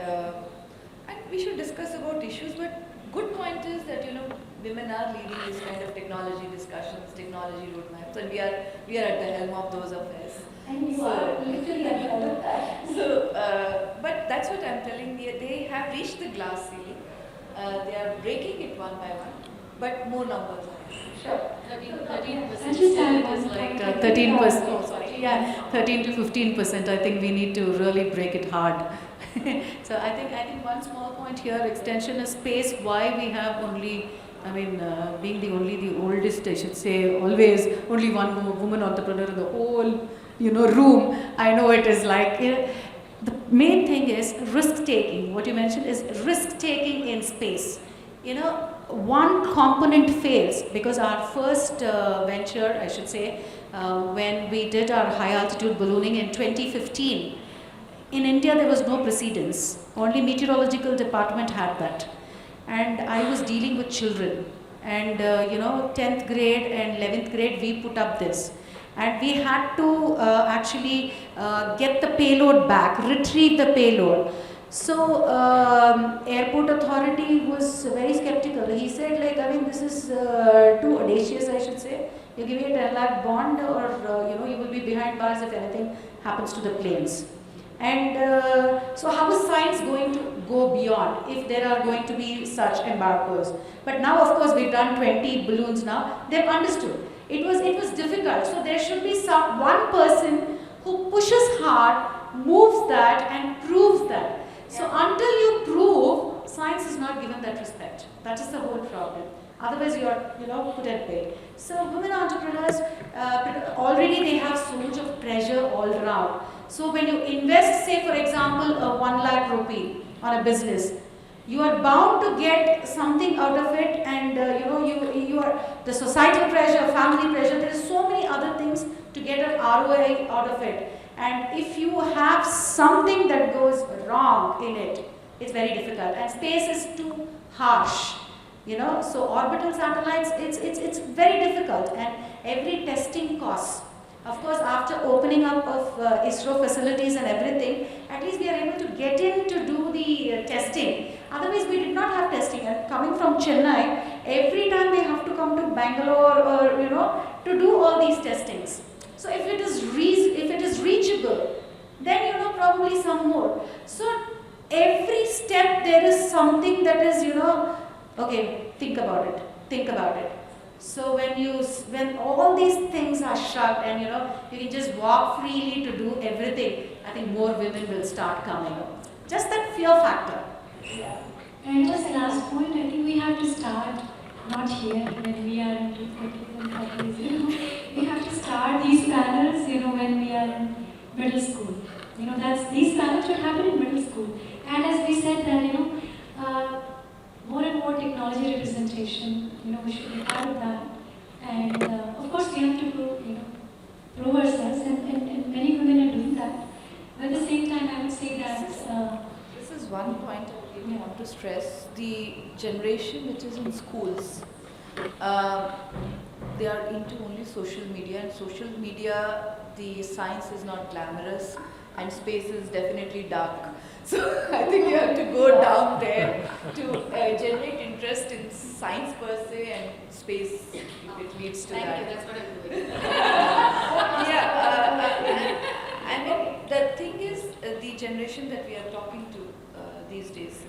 we should discuss about issues, but good point is that women are leading this kind of technology discussions, technology roadmaps, and we are at the helm of those affairs. And you are literally at the helm of that. So, but that's what I'm telling you. They have reached the glass ceiling. They are breaking it one by one, but more numbers are. Sure. I just had one Like point. 13%. Oh, sorry. Yeah, 13 to 15%. I think we need to really break it hard. So I think one small point here, extension of space. Why we have only, being the oldest, I should say, always only one woman entrepreneur in the whole, room. I know it is like. The main thing is risk taking. What you mentioned is risk taking in space. One component fails because our first venture, I should say, when we did our high altitude ballooning in 2015, in India there was no precedence. Only meteorological department had that. And I was dealing with children. And 10th grade and 11th grade we put up this. And we had to actually get the payload back, retrieve the payload. So airport authority was very skeptical. He said, this is too audacious, I should say. You give me a 10 lakh bond, or you will be behind bars if anything happens to the planes. And so how is science going to go beyond if there are going to be such embargoes? But now, of course, we've done 20 balloons now. They've understood. It was difficult. So there should be one person who pushes hard, moves that, and proves that. So until you prove, science is not given that respect. That is the whole problem. Otherwise, you are, put at bay. So women entrepreneurs, already they have so much of pressure all around. So when you invest, say for example, 1 lakh rupee on a business, you are bound to get something out of it, and you are the societal pressure, family pressure. There is so many other things to get an ROI out of it. And if you have something that goes wrong in it, it's very difficult. And space is too harsh, So orbital satellites, it's very difficult, and every testing costs. Of course, after opening up of ISRO facilities and everything, at least we are able to get in to do the testing. Otherwise, we did not have testing. And coming from Chennai, every time they have to come to Bangalore or to do all these testings. So if it is reachable, then probably some more. So every step there is something that is okay. Think about it. So when all these things are shut and you can just walk freely to do everything, I think more women will start coming up. Just that fear factor. Yeah. And just the last point, I think we have to start not here when we are in 20s and 30s. We have to start these panels, when we are in middle school. These panels should happen in middle school. And as we said that, more and more technology representation, we should be part of that. And of course, we have to prove ourselves, and many women are doing that. But at the same time, I would say that. This is one point I really want to stress. The generation which is in schools, they are into only social media, and social media, the science is not glamorous, and space is definitely dark. So I think you have to go down there to generate interest in science per se, and space, if it leads to that. Thank you, that's what I'm doing. The thing is, the generation that we are talking to these days,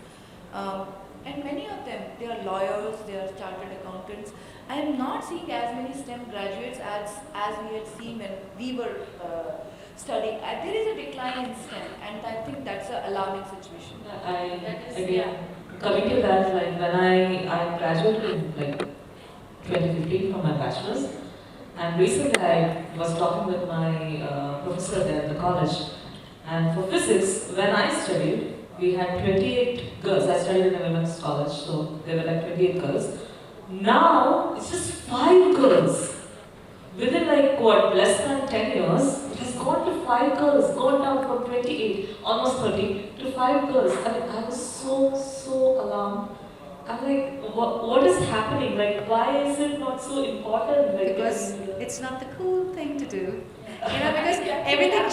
and many of them, they are lawyers, they are chartered accountants. I am not seeing as many STEM graduates as we had seen when we were studying. There is a decline in STEM, and I think that's an alarming situation. Coming to that, when I graduated in 2015 from my bachelor's, and recently I was talking with my professor there at the college, and for physics, when I studied, we had 28 girls. I studied in a women's college, so there were 28 girls. Now it's just 5 girls. Within less than 10 years, it has gone to 5 girls, gone down from 28, almost 30, to 5 girls. I was so alarmed. I'm like, what is happening? Why is it not so important? Because it's not the cool thing to do. Because everything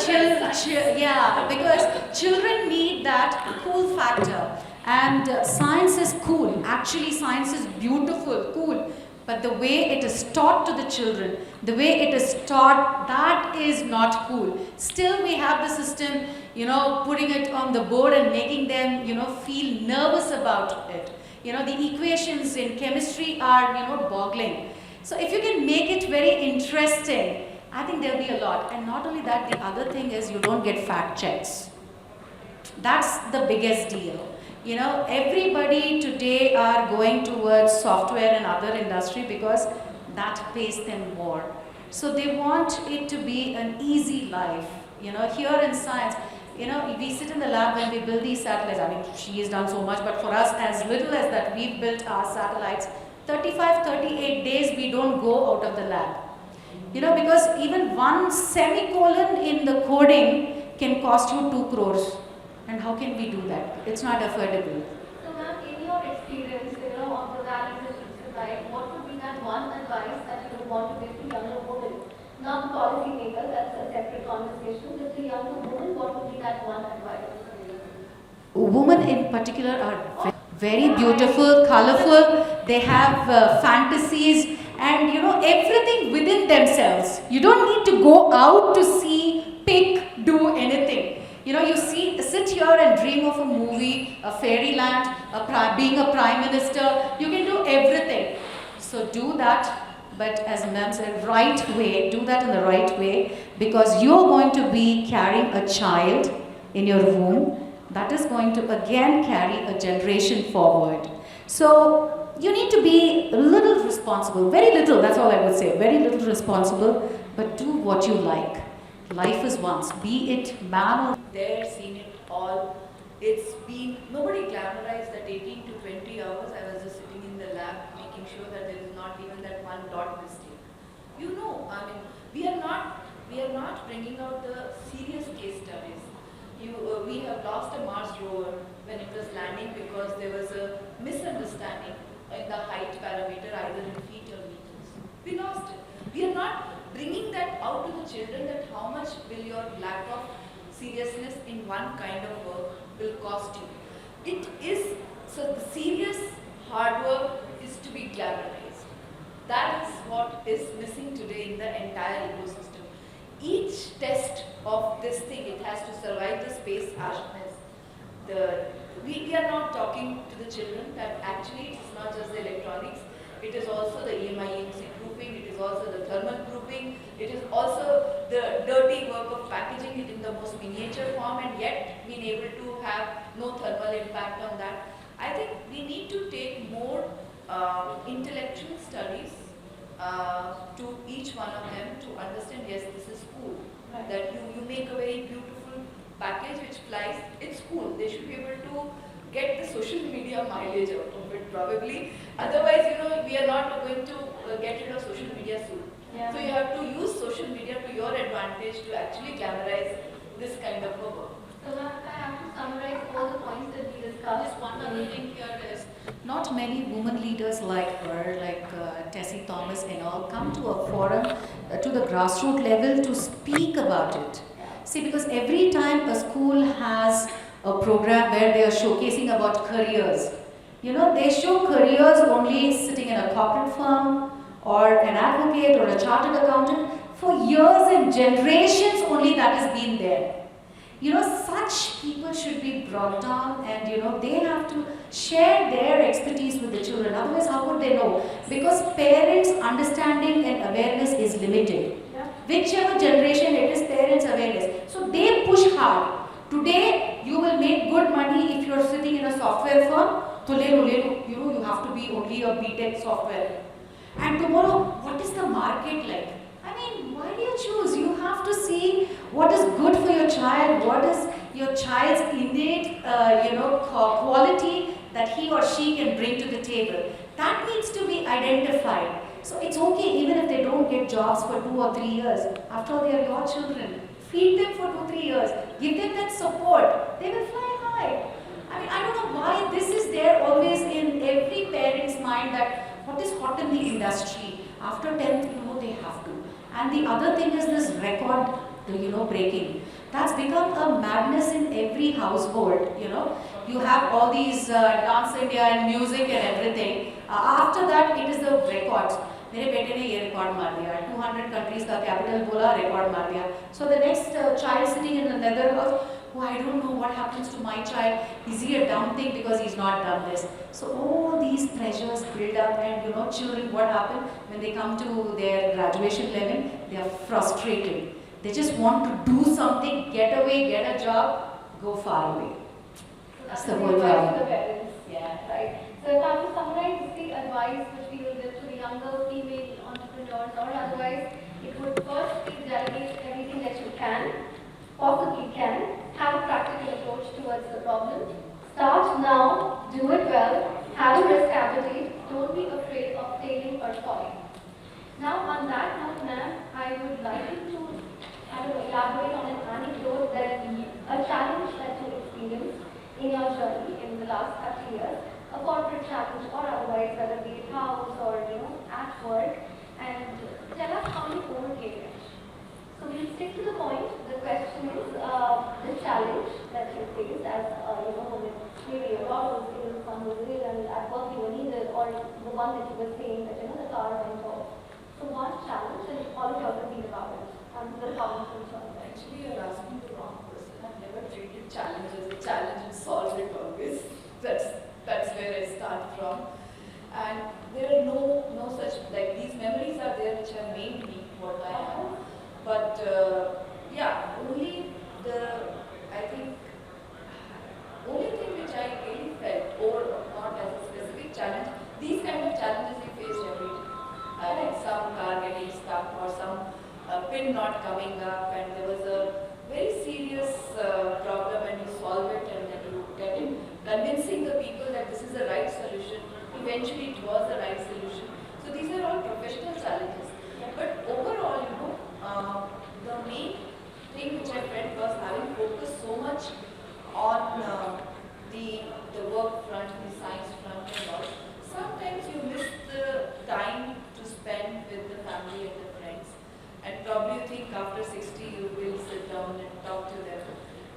because children need that cool factor. And science is cool. Actually, science is beautiful, cool. But the way it is taught to the children, the way it is taught, that is not cool. Still, we have the system, putting it on the board and making them, feel nervous about it. The equations in chemistry are, boggling. So if you can make it very interesting, I think there'll be a lot. And not only that, the other thing is you don't get fact checks. That's the biggest deal. You know, everybody today are going towards software and other industry because that pays them more. So they want it to be an easy life. You know, here in science, you know, we sit in the lab when we build these satellites. I mean, she has done so much, but for us, as little as that, we've built our satellites. 35, 38 days we don't go out of the lab. You know, because even one semicolon in the coding can cost you 2 crores. And how can we do that? It's not affordable. So ma'am, in your experience, of the values that you provide, what would be that one advice that you would want to give to younger women? Not the policy maker, that's a separate conversation, but the younger woman, what would be that one advice? Women in particular are very beautiful, colorful, they have fantasies and everything within themselves. You don't need to go out to see, pick, do anything. You sit here and dream of a movie, a fairyland, being a prime minister. You can do everything. So do that, but as ma'am said, right way. Do that in the right way, because you're going to be carrying a child in your womb that is going to again carry a generation forward. So you need to be a little responsible, very little, that's all I would say, very little responsible, but do what you like. Life is once, be it man or There, seen it all. It's been, nobody glamorized that 18 to 20 hours. I was just sitting in the lab making sure that there is not even that one dot mistake. I mean, we are not bringing out the serious case studies. We have lost a Mars rover when it was landing because there was a misunderstanding in the height parameter, either in feet or meters. We lost it. We are not bringing that out to the children, that how much will your lack of seriousness in one kind of work will cost you. It is, so the serious hard work is to be glamorized. That is what is missing today in the entire ecosystem. Each test of this thing, it has to survive the space harshness. We are not talking to the children that actually it's not just the electronics, it is also the EMI/EMC proofing, it is also the thermal proofing, it is also the dirty work of packaging it in the most miniature form and yet being able to have no thermal impact on that. I think we need to take more intellectual studies to each one of them to understand, yes, this is cool. Right. That you make a very beautiful package which flies, it's cool. They should be able to get the social media mileage out of it probably. Otherwise, we are not going to get rid of social media soon. Yeah. So you have to use social media to your advantage to actually glamorize this kind of a work. So ma'am, I have to summarize all the points that we discussed. Just one other thing here is, not many women leaders like her, like Tessie Thomas and all, come to a forum, to the grassroots level to speak about it. See, because every time a school has a program where they are showcasing about careers, they show careers only sitting in a corporate firm or an advocate or a chartered accountant. For years and generations only that has been there. Such people should be brought down and, they have to share their expertise with the children. Otherwise, how would they know? Because parents' understanding and awareness is limited. Yeah. Whichever generation it is, parents' awareness. So they push hard. Today, you will make good money if you're sitting in a software firm. You have to be only a B.Tech software. And tomorrow, what is the market like? I mean, why do you choose? You have to see what is good for your child, what is your child's innate, quality that he or she can bring to the table. That needs to be identified. So it's okay even if they don't get jobs for 2 or 3 years. After all, they are your children. Feed them for 2-3 years. Give them that support. They will fly high. I mean, I don't know why this is there always in every parent's mind, that what is hot in the industry. After 10th, they have to. And the other thing is this record, breaking. That's become a madness in every household, You have all these Dance India and music and everything. After that, it is the records. मेरे बेटे ने ये record मार दिया, 200 countries का capital बोला, record मार दिया. So the next child sitting in another house, oh, I don't know what happens to my child. Is he a dumb thing because he's not done this? So all these pressures build up, and you know, children, what happen when they come to their graduation level? They are frustrated. They just want to do something, get away, get a job, go far away. That's the whole advice to job. the parents. Yeah, right. So if I have to summarize the advice which we will give to the younger female entrepreneurs or otherwise, it would first be delegate everything that you can, possibly can, have a practical approach towards the problem. Start now, do it well, have a risk appetite, don't be afraid of failing or falling. Now on that note, ma'am, I would like you to elaborate on an anecdote that a challenge that you experienced in your journey in the last 30 years, a corporate challenge or otherwise, whether be it house or at work, and tell us how you overcame it. So we'll stick to the point. The question is the challenge that you faced as woman. Maybe your daughter was ill, son was ill, and at work you were needed, or the one that you were saying that the car went off. So one challenge, and all of you have been about it. And the problem from Actually, you're asking the wrong person. I've never treated challenge as a challenge and solved it always. That's where I start from. And there are no such, like these memories are there which have made me what I am. But yeah, only thing which I really felt, or not as a specific challenge, these kind of challenges we face every day. Like some car getting stuck or some pin not coming up, and there was a very serious problem, and you solve it and then you get it. Convincing the people that this is the right solution, eventually it was the right solution. So these are all professional challenges. But overall, the main thing which I felt was having focused so much on the work front, the science front and all. Sometimes you miss the time to spend with the family and the friends. And probably you think after 60 you will sit down and talk to them.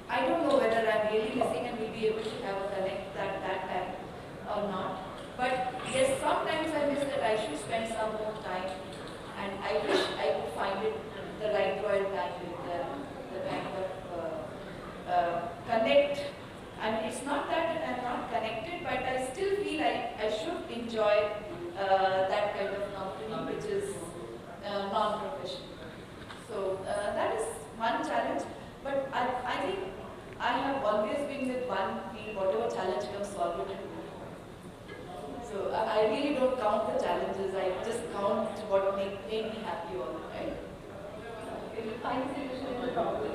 I don't know whether I'm really missing and will be able to have a connect that time or not. But yes, sometimes I miss that I should spend some more time, and I wish I could find it the right royal time with the kind of connect. And it's not that I'm not connected, but I still feel I should enjoy that kind of company which is non-professional. So that is one challenge. But I think I have always been with one field, whatever challenge comes, solve it. So I really don't count the challenges, I just count what made me happy all the time. Okay, we'll find a solution in the problem.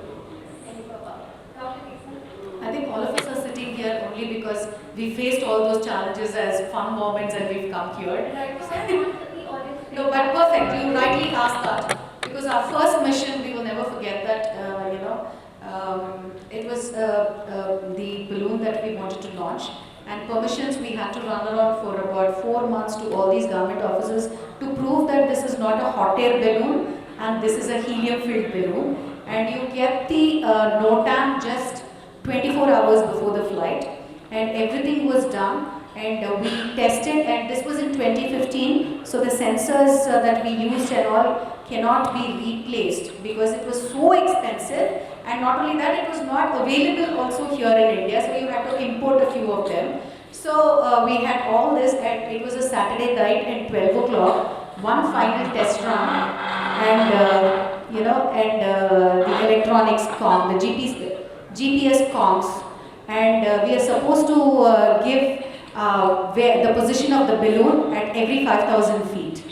I think all of us are sitting here only because we faced all those challenges as fun moments and we've come cured. Right, so I want the audience to No, but perfect. You rightly asked that, because our first mission, we will never forget that. It was the balloon that we wanted to launch, and permissions we had to run around for about 4 months to all these government offices to prove that this is not a hot air balloon and this is a helium-filled balloon. And you get the NOTAM just 24 hours before the flight, and everything was done. And we tested, and this was in 2015, so the sensors that we used and all cannot be replaced because it was so expensive, and not only that, it was not available also here in India, so you had to import a few of them. So we had all this, and it was a Saturday night and 12 o'clock, one final test run, and the electronics com, the GPS comms, and we are supposed to give where the position of the balloon at every 5,000 feet,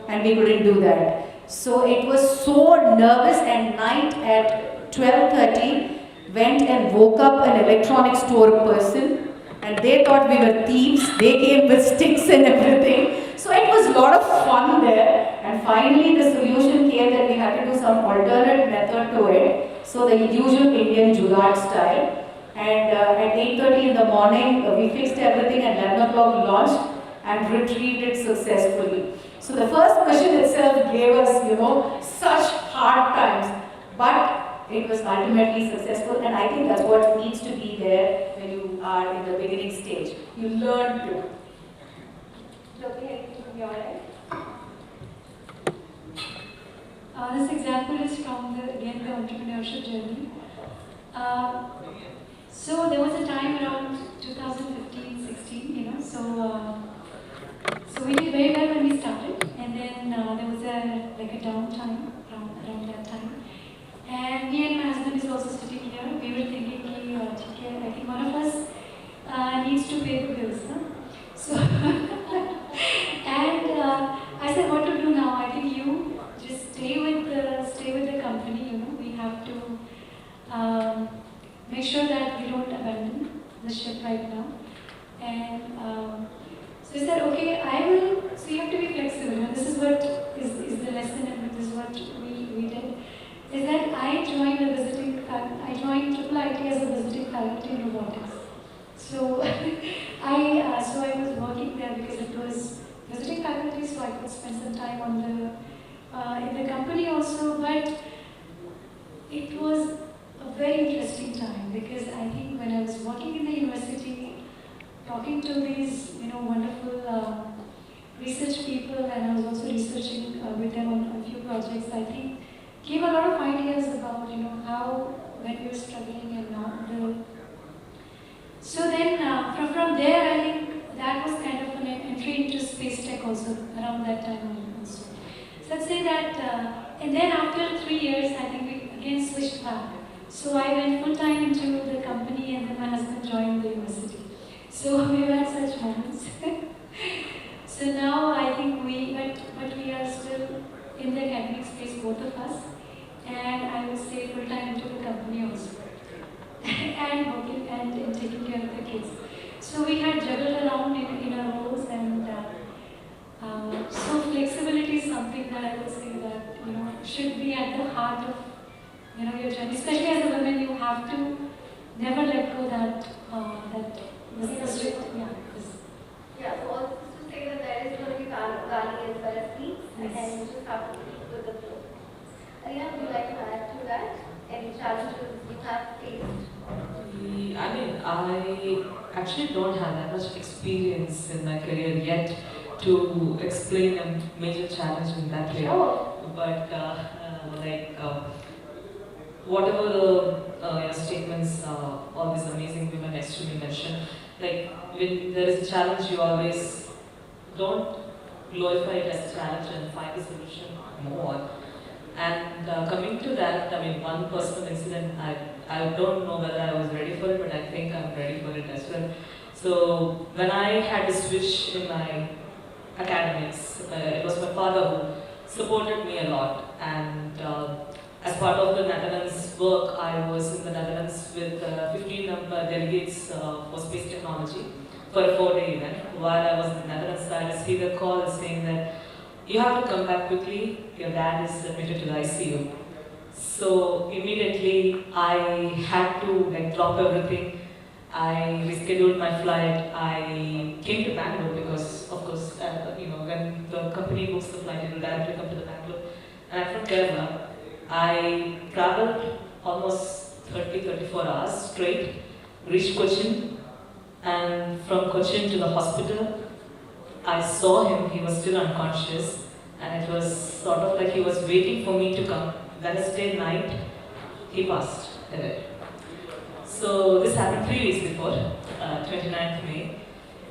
and we couldn't do that. So it was so nervous, and night at 12:30 went and woke up an electronics store person, and they thought we were thieves. They came with sticks and everything. So it was a lot of fun there, and finally the solution came that we had to do some alternate method to it. So the usual Indian jugaad style. And at 8:30 in the morning, we fixed everything, and 11 o'clock launched and retrieved it successfully. So the first mission itself gave us, such hard times, but it was ultimately successful, and I think that's what needs to be there when you are in the beginning stage. You learn to. Jyoti, anything from your end? This example is from again the entrepreneurship journey. Uh, so there was a time around 2015-16, so we did very well when we started, and then there was a downtime around that time. And me and my husband is also sitting here. We were thinking, okay, I think one of us needs to pay the bills, huh? So, and I said, what to do now? I think you just stay with the company. We have to make sure that we don't abandon the ship right now. And so I said, okay, I will. So you have to be flexible. And this is what is the lesson, and this is what we did. Is that I joined Triple IT as a visiting faculty in robotics. So I was working there because it was visiting faculty, so I could spend some time on in the company also. But it was a very interesting time because I think when I was working in the university, talking to these wonderful research people, and I was also researching with them on a few projects, I think gave a lot of ideas about how when we were struggling and now so then from there I think that was kind of an entry into space tech also around that time also. So let's say that and then after 3 years I think we again switched back. So I went full time into the company, and then my husband joined the university. So we've had such moments. So now I think but we are still in the academic space, both of us, and I would say full time into the company also, and working and taking care of the kids. So we had juggled around in our roles, and so flexibility is something that I would say that should be at the heart of your journey. Especially as a woman, you have to never let go that Yeah, so also to say that there is going to be value as well as peace, and you just have to keep with the flow. Ariana, would you like to add to that? Any challenges you have faced? I mean, I actually don't have that much experience in my career yet to explain a major challenge in that way. Sure. But whatever the statements, all these amazing women next to me mentioned, like when there is a challenge, you always don't glorify it as a challenge and find a solution more. And coming to that, I mean, one personal incident, I don't know whether I was ready for it, but I think I'm ready for it as well. So when I had to switch in my academics, it was my father who supported me a lot. And as part of the Netherlands work, I was in the Netherlands with 15 delegates for space technology for a 4-day event. While I was in the Netherlands, I received a call saying that you have to come back quickly, your dad is admitted to the ICU. So immediately I had to drop everything. I rescheduled my flight. I came to Bangalore because, of course, when the company books the flight, it will directly come to the Bangalore. And I'm from Kerala. I traveled almost 30-34 hours straight, reached Cochin, and from Cochin to the hospital. I saw him, he was still unconscious, and it was sort of like he was waiting for me to come. Wednesday night, he passed away. So this happened 3 weeks before, 29th May.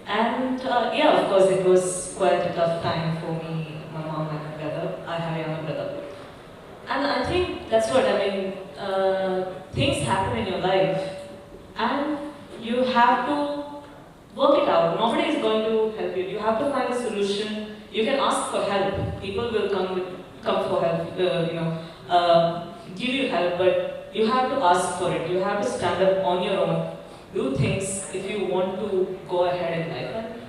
And yeah, of course, it was quite a tough time for me, my mom and my brother. I have a younger brother. And I think that's what, I mean, things happen in your life, and you have to work it out. Nobody is going to help you. You have to find a solution. You can ask for help. People will come for help, give you help, but you have to ask for it. You have to stand up on your own, do things if you want to go ahead in life. And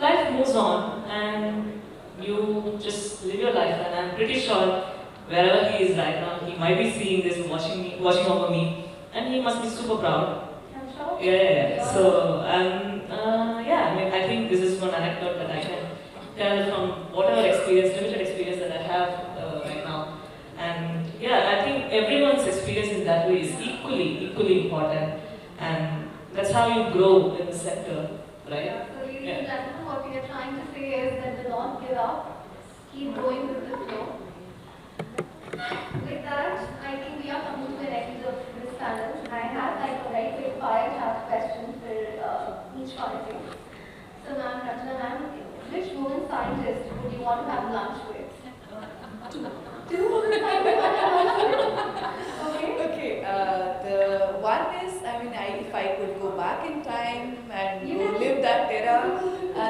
life moves on, and you just live your life. And I'm pretty sure wherever he is right now, he might be seeing this, watching over me, and he must be super proud. I'm sure. Yeah. So, yeah, I mean, I think this is one anecdote that I can tell from whatever limited experience that I have right now. And yeah, I think everyone's experience in that way is equally important. And that's how you grow in the sector, right? Yeah, so ladies and gentlemen, what we are trying to say is that do not give up, keep going with the flow. With that, I think we are coming to the end of this panel. I have like a very quick fire chat question for each participant. So ma'am, Ranjana ma'am, which woman scientist would you want to have lunch with? Two women scientists want to have lunch with? Okay. Okay, the one is, if I could go back in time and live that era,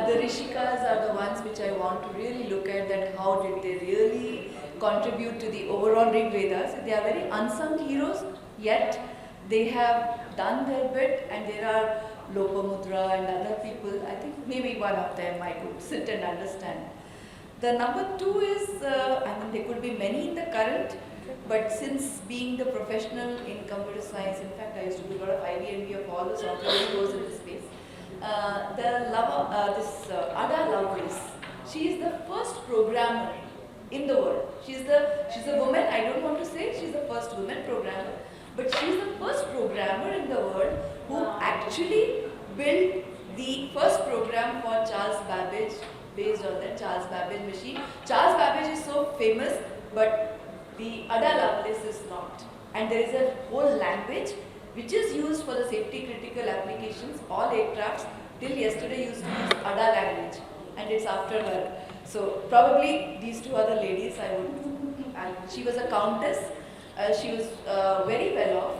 the Rishikas are the ones which I want to really look at, that how did they really contribute to the overall Rig Vedas. They are very unsung heroes, yet they have done their bit, and there are Lopamudra and other people. I think maybe one of them I could sit and understand. The number two is, there could be many in the current, but since being the professional in computer science, in fact I used to do a lot of IB of all the software goes in this space. Ada Lovelace, she is the first programmer in the world. She's a woman, I don't want to say she's the first woman programmer, but she's the first programmer in the world who actually built the first program for Charles Babbage based on the Charles Babbage machine. Charles Babbage is so famous, but the Ada Lovelace is not. And there is a whole language which is used for the safety critical applications. All aircrafts till yesterday used to use Ada language, and it's after her. So probably these two other ladies I would. And she was a countess. She was very well off,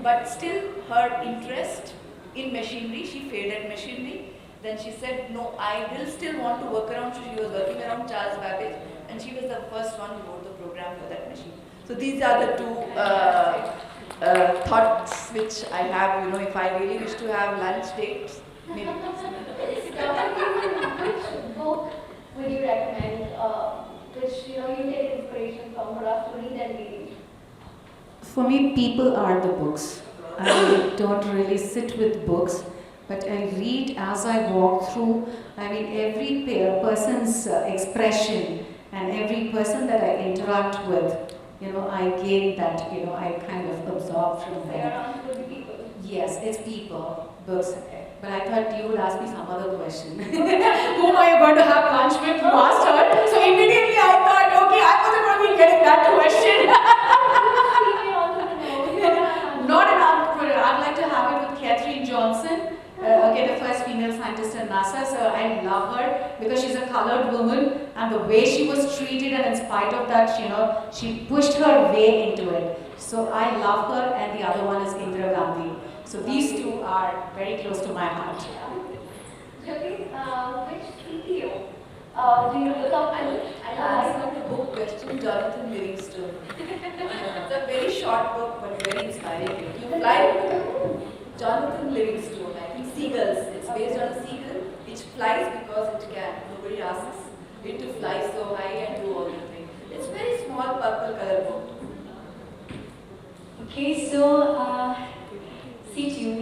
but still her interest in machinery, she failed at machinery. Then she said, no, I will still want to work around. So she was working around Charles Babbage, and she was the first one who wrote the program for that machine. So these are the two thoughts which I have. If I really wish to have lunch dates, maybe. Which book would you recommend, which you take inspiration from for us to read and read? For me, people are the books. I don't really sit with books, but I read as I walk through. Every person's expression and every person that I interact with, I gain that, I kind of absorb from They are them. answering people. Yes, it's people, books. But I thought you would ask me some other question. Whom are you going to have lunch with? You asked her. So immediately I thought, okay, I wasn't going to be getting that question. Not an entrepreneur. I'd like to have it with Catherine Johnson. The first female scientist in NASA. So I love her because she's a colored woman, and the way she was treated, and in spite of that, she pushed her way into it. So I love her, and the other one is Indira Gandhi. So these two are very close to my heart. Jyoti, which CTO do you look up to? I'll ask a book question, Jonathan Livingstone. It's a very short book, but very inspiring. You fly, Jonathan Livingstone, I think seagulls. It's based on a seagull which flies because it can. Nobody asks it to fly so high and do all the things. It's a very small purple color book. Okay, so CTO,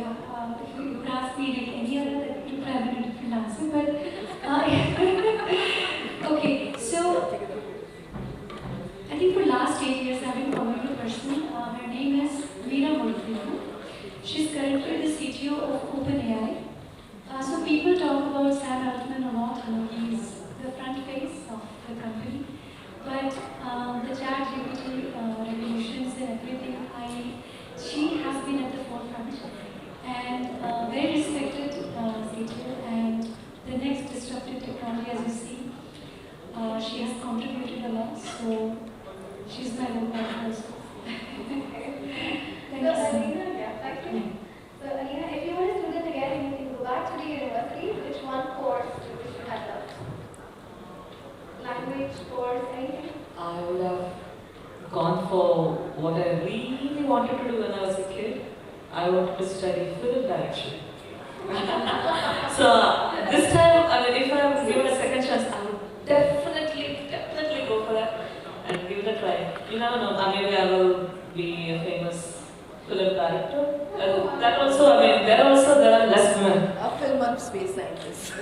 if you could ask me really any other, that would have been a different answer, but okay, so I think for last 8 years I've been following a person. Her name is Veera Murthy. She's currently the CTO of OpenAI. So people talk about Sam Altman a lot. He's the front face of the company, but the ChatGPT revolutions and everything, she has been at the forefront and very respected CTO, and the next disruptive technology, as you see, she has contributed a lot, so she's my role model also. Thank you so much. So Alina, if you were a student again and you can go back to the university, which one course would you have loved? Language, course, anything? I would have gone for what I really wanted to do when I was a kid. I wanted to study film direction. So this time, if I was given a second chance, I would definitely go for that and give it a try. You never know, maybe I will be a famous film director. That also, there are less women. A film on space scientists.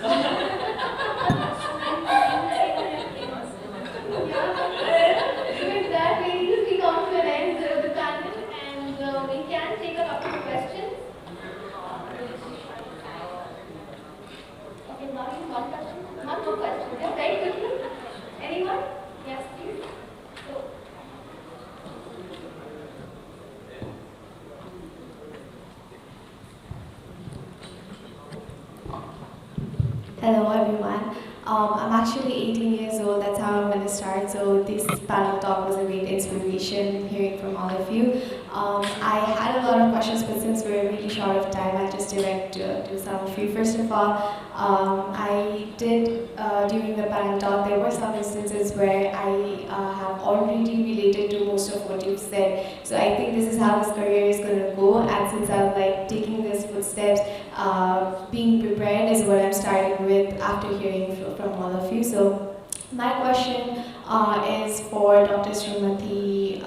With that, we need to speak on to an end of the panel, and we can take a couple of questions. Okay, now one question. One more question. Yeah, very quickly. Anyone? Yes, please. So, Hello everyone. I'm actually 18 years old, that's how I'm going to start. So this panel talk was a great inspiration hearing from all of you. I had a lot of questions, but since we're really short of time, I'll just direct to some of you. First of all, I did, during the panel talk, there were some instances where I have already related to most of what you've said. So I think this is how this career is going to go. And since I'm like taking these footsteps, being prepared is what I'm starting with after hearing from all of you. So my question is for Dr. Srimati.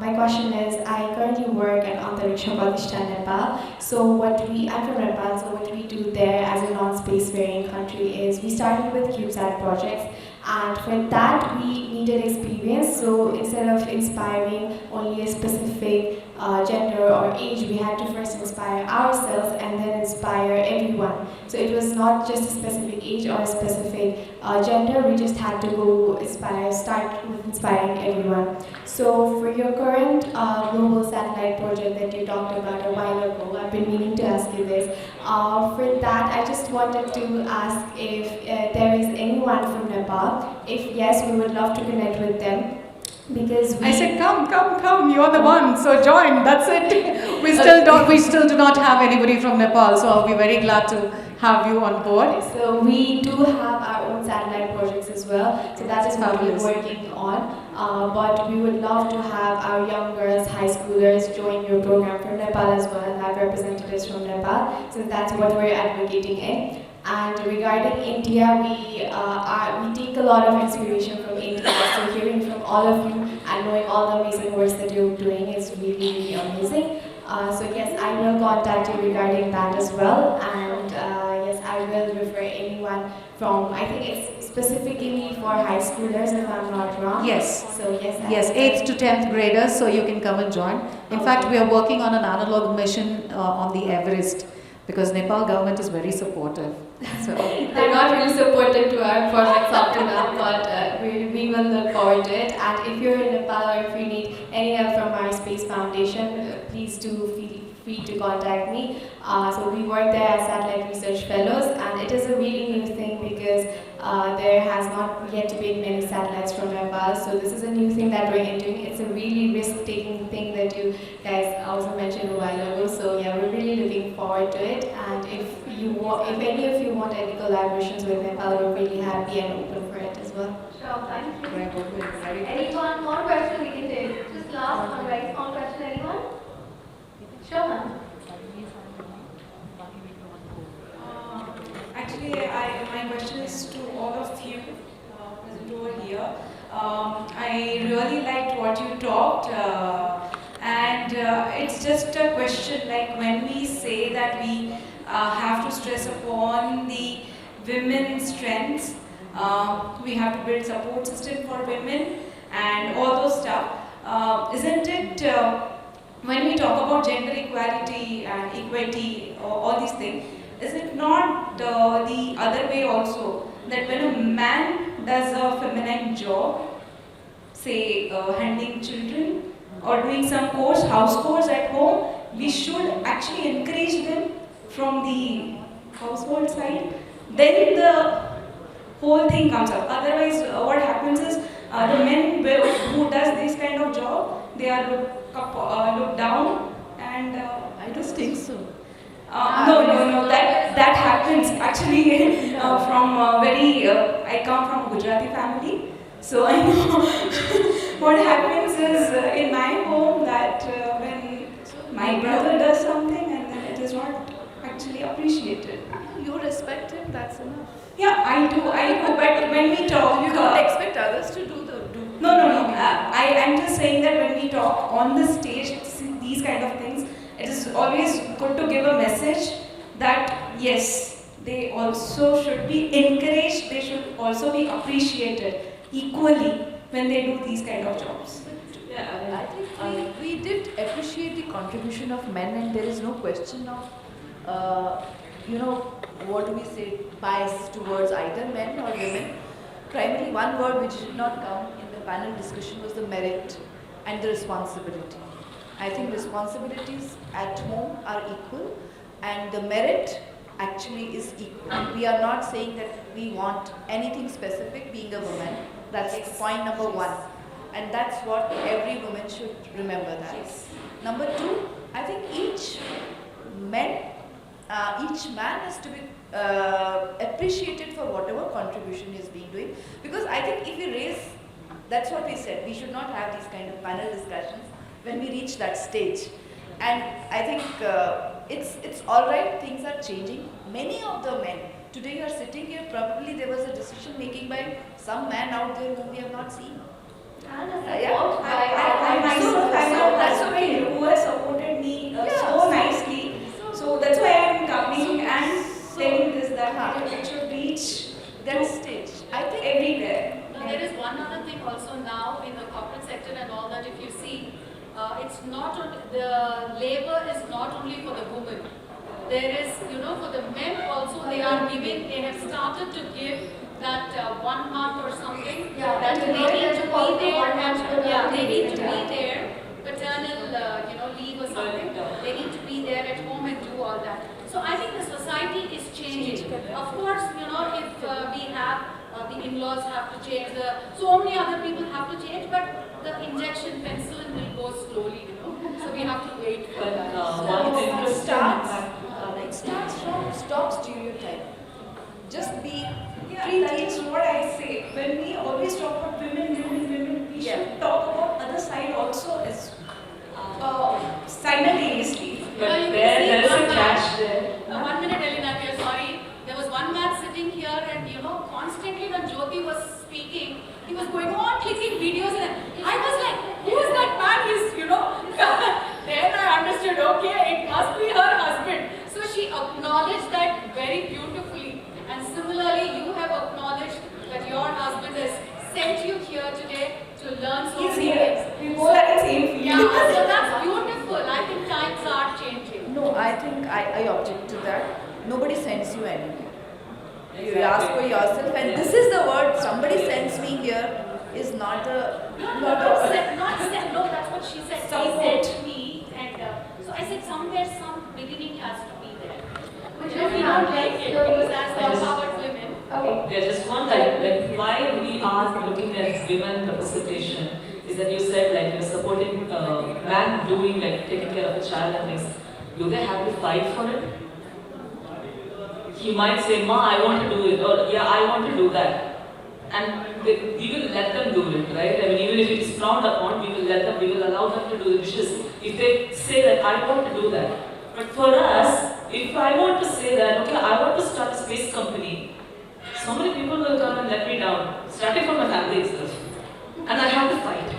My question is, I currently work at Antariksha Pratishthan, Nepal. So I'm from Nepal, so what we do there as a non-spacefaring country is we started with CubeSat projects. And for that, we needed experience. So instead of inspiring only a specific gender or age, we had to first inspire ourselves and then inspire everyone. So it was not just a specific age or a specific gender, we just had to start with inspiring everyone. So for your current global satellite project that you talked about a while ago, I've been meaning to ask you this. For that, I just wanted to ask if there is anyone from Nepal. If yes, we would love to connect with them. Because I said, come, you're the one, so join, that's it. We still do not have anybody from Nepal, so I'll be very glad to have you on board. So we do have our own satellite projects as well, so that is what we're working on. But we would love to have our young girls, high schoolers join your program from Nepal as well and have representatives from Nepal, since that's what we're advocating in. And regarding India, we take a lot of inspiration from India. So hearing from all of you and knowing all the amazing works that you're doing is really, really amazing. So yes, I will contact you regarding that as well. And yes, I will refer anyone from, I think it's specifically for high schoolers if I'm not wrong. Yes. So yes. Yes, 8th to 10th graders, so you can come and join. In fact, we are working on an analog mission on the Everest, because Nepal government is very supportive. So they're not really supportive to our projects up to now, but we will look forward to it. And if you're in Nepal or if you need any help from our Space Foundation, please do feel free to contact me. So we work there as satellite research fellows, and it is a really new thing because there has not yet been many satellites from Nepal. So this is a new thing that we're doing. It's a really risk-taking thing that you guys also mentioned a while ago. So yeah, we're really looking forward to it. And if any of you want any collaborations with Nepal, we're really happy and open for it as well. Sure, thank you. Anyone, more question we can take? Just last one, very small question, anyone? Sure, ma'am. Actually, my question is to all of you present over here. I really liked what you talked, and it's just a question like when we say that we have to stress upon the women's strengths, we have to build support system for women and all those stuff. Isn't it, when we talk about gender equality and equity, all these things, is it not the other way also, that when a man does a feminine job, say handling children or doing some house chores at home, we should actually encourage them from the household side? Then the whole thing comes up. Otherwise, what happens is the men who does this kind of job, they are looked down, and I don't think so. No, that happens actually from I come from a Gujarati family, so I know what happens is in my home that when my brother does something and then it is not actually appreciated. You respect him, that's enough. Yeah, I do, but when we talk... You don't expect others to do No. I'm just saying that when we talk on the stage, these kind of things, it is always good to give a message that yes, they also should be encouraged, they should also be appreciated equally when they do these kind of jobs. Yeah, I think we did appreciate the contribution of men, and there is no question of, what do we say, bias towards either men or women. Primarily, one word which did not come in the panel discussion was the merit and the responsibility. I think responsibilities at home are equal, and the merit actually is equal. We are not saying that we want anything specific being a woman. That's point number one. And that's what every woman should remember that. Number two, I think each man has to be appreciated for whatever contribution he is being doing. Because I think if we raise, that's what we said, we should not have these kind of panel discussions when we reach that stage. And I think it's all right, things are changing. Many of the men, today you are sitting here, probably there was a decision making by some man out there whom we have not seen. I myself, that's okay, who has supported me so nicely. So that's why I am coming and saying this, that it should reach that stage. I think everywhere. There is one other thing also now in the corporate sector and all that, if you see, it's not, the labor is not only for the women. There is, for the men also, they are giving, they have started to give that 1 month or something, that they need to be there, and they need to be there, paternal, leave or something, they need to be there at home and do all that. So I think the society is changing. Of course, if we have, the in-laws have to change, so many other people have to change, but the injection penicillin will go slowly, so we have to wait for that. One thing It starts from stop stereotype. Just be That is what I say. When we always talk about women, we should talk about other side also as simultaneously. But there is a catch there. 1 minute, Elena, we are sorry. There was one man sitting here and constantly when Jyoti was speaking, he was going on clicking videos and I was like, who is that man? Then I understood, okay, it must be her husband. So she acknowledged that very beautifully. And similarly, you have acknowledged that your husband has sent you here today to learn so many things. We both are in the same field. Yeah, so that's beautiful. I think times are changing. No, I think I object to that. Nobody sends you anywhere. You ask for yourself, and this is the word, somebody sends me here, is not a... No, that's what she said. She sent me, and so I said somewhere some beginning has to be there. Which we don't like it, because as the empowered women. Okay. Yeah, just one thing, like why we are looking at women representation is that you said like you're supporting man doing like taking care of a child and things. Do they have to fight for it? He might say, Ma, I want to do it, or yeah, I want to do that. And we will let them do it, right? I mean, even if it is frowned upon, we will allow them to do the dishes. If they say that I want to do that. But for us, if I want to say that, okay, I want to start a space company, so many people will come and let me down, starting from my family itself. And I have to fight.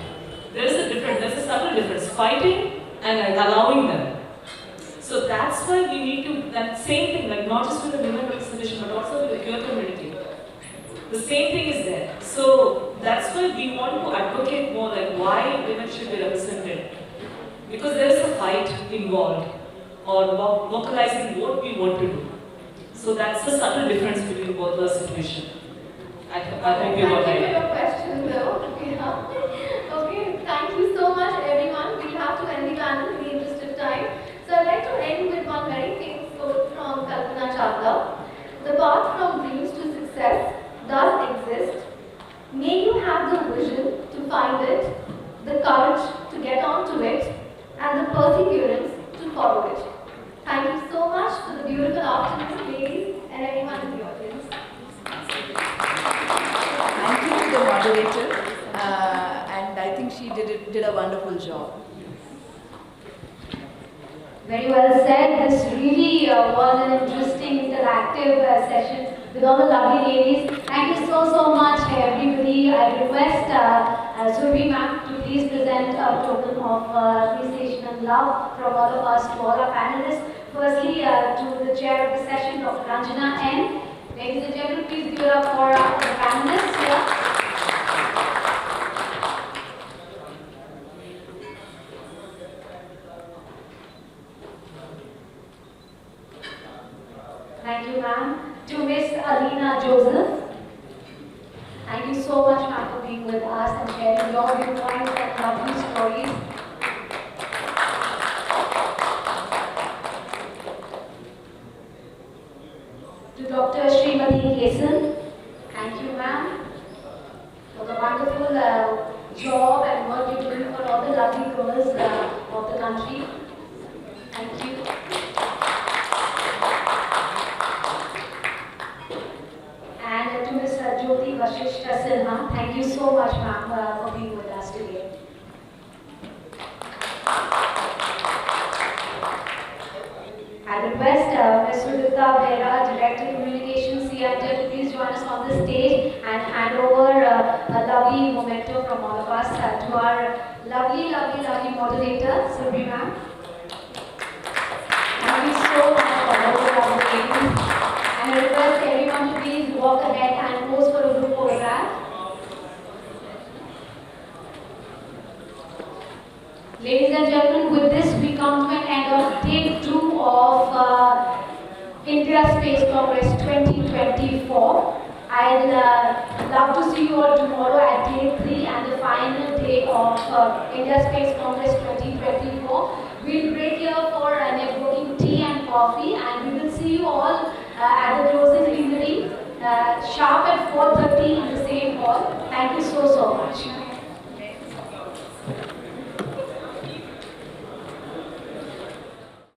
There's a subtle difference, fighting and allowing them. So that's why we need to, that same thing, like not just with the women representation, but also with the queer community. The same thing is there. So that's why we want to advocate more, like why women should be represented. Because there is a fight involved, or vocalizing what we want to do. So that's the subtle difference between both the situations. I hope you got Thank you for it. your question though. Okay, thank you so much everyone. We have to end the panel in the interest of time. So I'd like to end with one very famous quote from Kalpana Chawla. The path from dreams to success does exist. May you have the vision to find it, the courage to get onto it, and the perseverance to follow it. Thank you so much for the beautiful afternoon, ladies, and everyone in the audience. Thank you to the moderator, and I think she did a wonderful job. Very well said. This really was an interesting interactive session with all the lovely ladies. Thank you so much everybody. I request Surabhi ma'am to please present a token of appreciation and love from all of us to all our panelists. Firstly, to the chair of the session, Dr. Ranjana N. Ladies and gentlemen, please give it up for the panelists here. Thank you, ma'am. To Miss Alina Joseph. Thank you so much, ma'am, for being with us and sharing your viewpoints and lovely stories. Behra, Director Communications, SIA-INDIA, to please join us on the stage and hand over a lovely memento from all of us to our lovely moderator, Surbhi ma'am. Thank you so much for all the lovely. And I request everyone to please walk ahead and pose for a group photograph. Ladies and gentlemen, with this we come to an end of day 2 of India Space Congress 2024. I'll love to see you all tomorrow at day 3 and the final day of India Space Congress 2024. We'll break here for networking tea and coffee, and we will see you all at the closing plenary sharp at 4:30 in the same hall. Thank you so much.